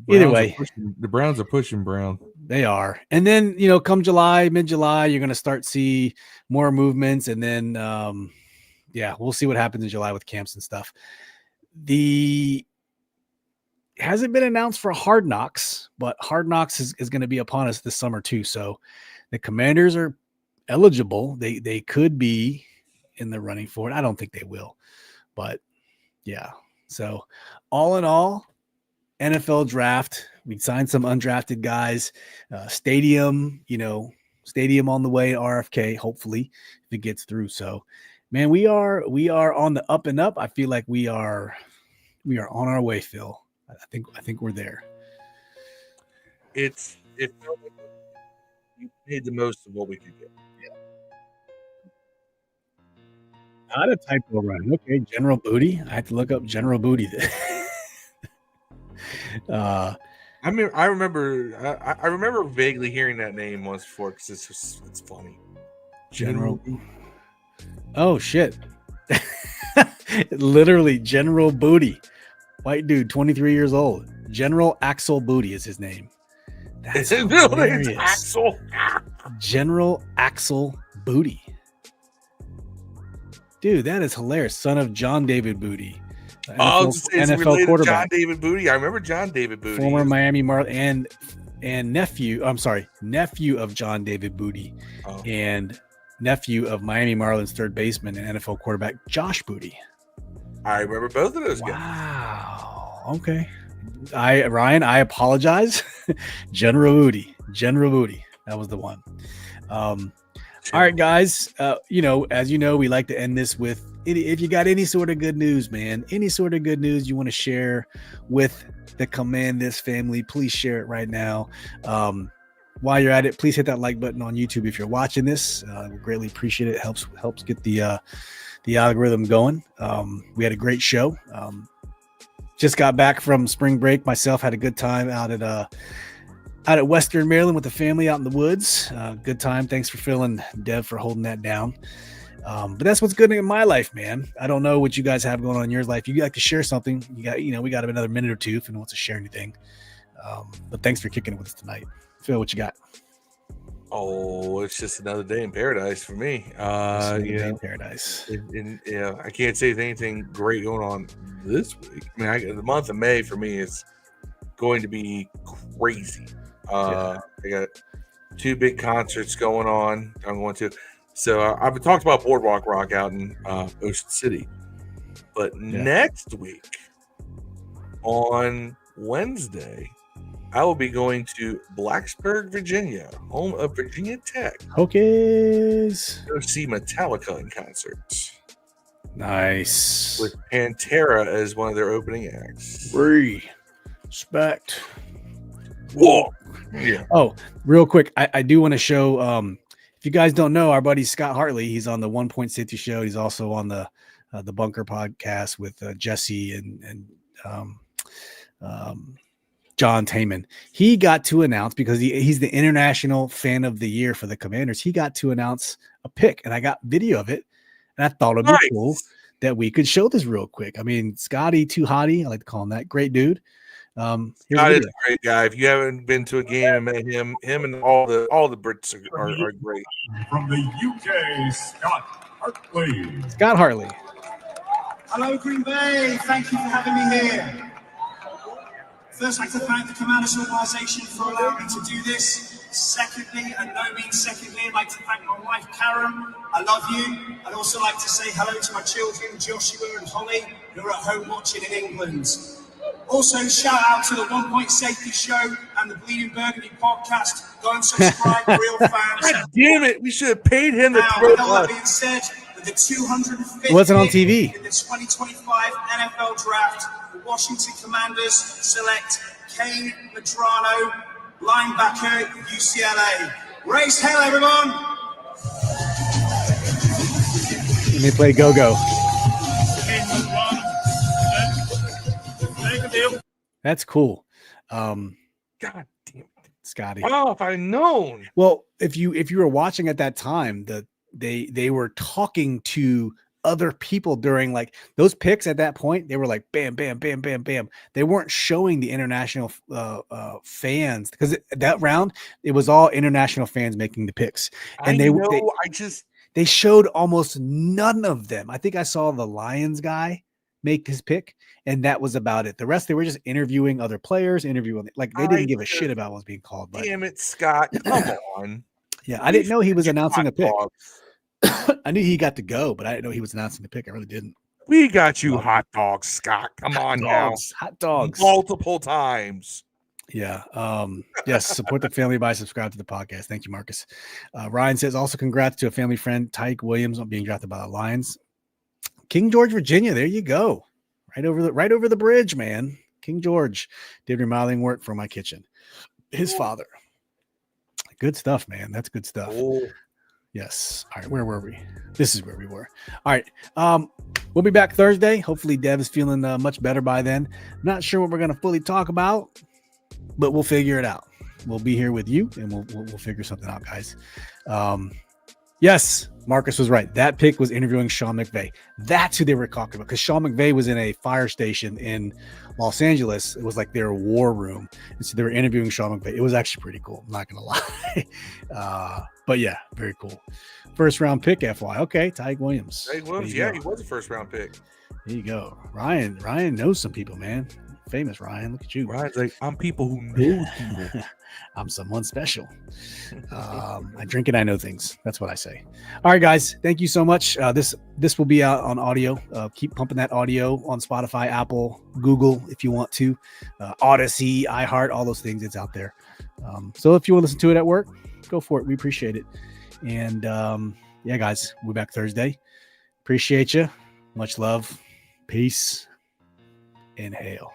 Either way, the Browns are pushing Brown. They are. And then, come July, mid-July, you're going to start see more movements. And then, we'll see what happens in July with camps and stuff. Hasn't been announced for Hard Knocks, but Hard Knocks is going to be upon us this summer too. So the Commanders are eligible. They could be in the running for it. I don't think they will, but yeah. So all in all, NFL draft, we signed some undrafted guys, stadium on the way, RFK, hopefully if it gets through. So man, we are on the up and up. I feel like we are on our way, Phil. I think we're there. It felt like we made the most of what we could get. Not a typo run. Okay, General Booty. I have to look up General Booty. I remember vaguely hearing that name once before because it's funny. General. Oh shit! Literally, General Booty, white dude, 23 years old. General Axel Booty is his name. That's hilarious. It's Axel. General Axel Booty. Dude, that is hilarious. Son of John David Booty. NFL quarterback. John David Booty. I remember John David Booty. Former Miami Marlins and nephew of John David Booty and nephew of Miami Marlins third baseman and NFL quarterback Josh Booty. I remember both of those guys. Wow. Okay. Ryan, I apologize. General Booty. That was the one. All right, guys. As you know, we like to end this with if you got any sort of good news, man, any sort of good news you want to share with the Command This family, please share it right now. While you're at it, please hit that like button on YouTube if you're watching this. We greatly appreciate it. It helps get the algorithm going. We had a great show. Just got back from spring break. Myself had a good time out at Western Maryland with the family out in the woods. Good time. Thanks for Phil and Dev for holding that down. But that's what's good in my life, man. I don't know what you guys have going on in your life. If you'd like to share something, we got another minute or two if anyone wants to share anything. But thanks for kicking it with us tonight. Phil, what you got? Oh, it's just another day in paradise for me. Day in paradise. I can't say there's anything great going on this week. I mean, the month of May for me is going to be crazy. I got 2 big concerts going on. I'm going to. So I've talked about Boardwalk Rock out in Ocean City. But next week, on Wednesday, I will be going to Blacksburg, Virginia, home of Virginia Tech. Hokies. Go see Metallica in concert. Nice. With Pantera as one of their opening acts. Respect. Whoa. Yeah. Oh, real quick, I do want to show. If you guys don't know, our buddy Scott Hartley, he's on the 1 Point City show. He's also on the Bunker podcast with Jesse and John Taman. He got to announce, because he's the international fan of the year for the Commanders. He got to announce a pick, and I got video of it. And I thought it'd be cool that we could show this real quick. I mean, Scotty Too Hottie, I like to call him that. Great dude. Scott is a great guy. If you haven't been to a game and met him and all the Brits are great. From the UK, Scott Hartley. Scott Hartley. Hello, Green Bay. Thank you for having me here. First, I'd like to thank the Commanders organization for allowing me to do this. Secondly, and no means secondly, I'd like to thank my wife, Karen. I love you. I'd also like to say hello to my children, Joshua and Holly, who are at home watching in England. Also, shout out to the 1 Point Safety Show and the Bleeding Burgundy podcast. Go and subscribe, real fans. God damn it, we should have paid him to now, throw with all that being said, with the 250th wasn't on TV. in the 2025 NFL Draft, the Washington Commanders select Kane Medrano, linebacker, UCLA. Raise hell, everyone! Let me play go-go. That's cool. God damn it, Scotty. Oh, if I'd known. Well, if you were watching at that time, they were talking to other people during like those picks at that point. They were like bam, bam, bam, bam, bam. They weren't showing the international fans because that round it was all international fans making the picks, and they showed almost none of them. I think I saw the Lions guy make his pick, and that was about it. The rest, they were just interviewing other players, like they didn't give a shit about what was being called. But damn it, Scott, come on. Yeah, I didn't know he was announcing a pick. I knew he got to go, but I didn't know he was announcing the pick. I really didn't. We got you hot dogs, Scott. Come on now. Hot dogs. Multiple times. Yeah. Yes. Support the family by subscribe to the podcast. Thank you, Marcus. Ryan says also congrats to a family friend, Tyke Williams, on being drafted by the Lions. King George, Virginia. There you go. Right over the bridge, man. King George did remodeling work for my kitchen. His father. Good stuff, man. That's good stuff. Oh. Yes. All right. Where were we? This is where we were. All right. We'll be back Thursday. Hopefully Dev is feeling much better by then. Not sure what we're going to fully talk about, but we'll figure it out. We'll be here with you and we'll figure something out, guys. Yes, Marcus was right. That pick was interviewing Sean McVay. That's who they were talking about because Sean McVay was in a fire station in Los Angeles. It was like their war room. And so they were interviewing Sean McVay. It was actually pretty cool. I'm not going to lie. But yeah, very cool. First round pick, FY. Okay, Tyke Williams. Tyke Williams, yeah, he was a first round pick. There you go. Ryan knows some people, man. Famous Ryan. Look at you. Ryan's like, I'm people who know people. I'm someone special. I drink and I know things. That's what I say. All right, guys. Thank you so much. This will be out on audio. Keep pumping that audio on Spotify, Apple, Google, if you want to. Odyssey, iHeart, all those things. It's out there. So if you want to listen to it at work, go for it. We appreciate it. And yeah, guys, we'll be back Thursday. Appreciate you. Much love. Peace. Inhale.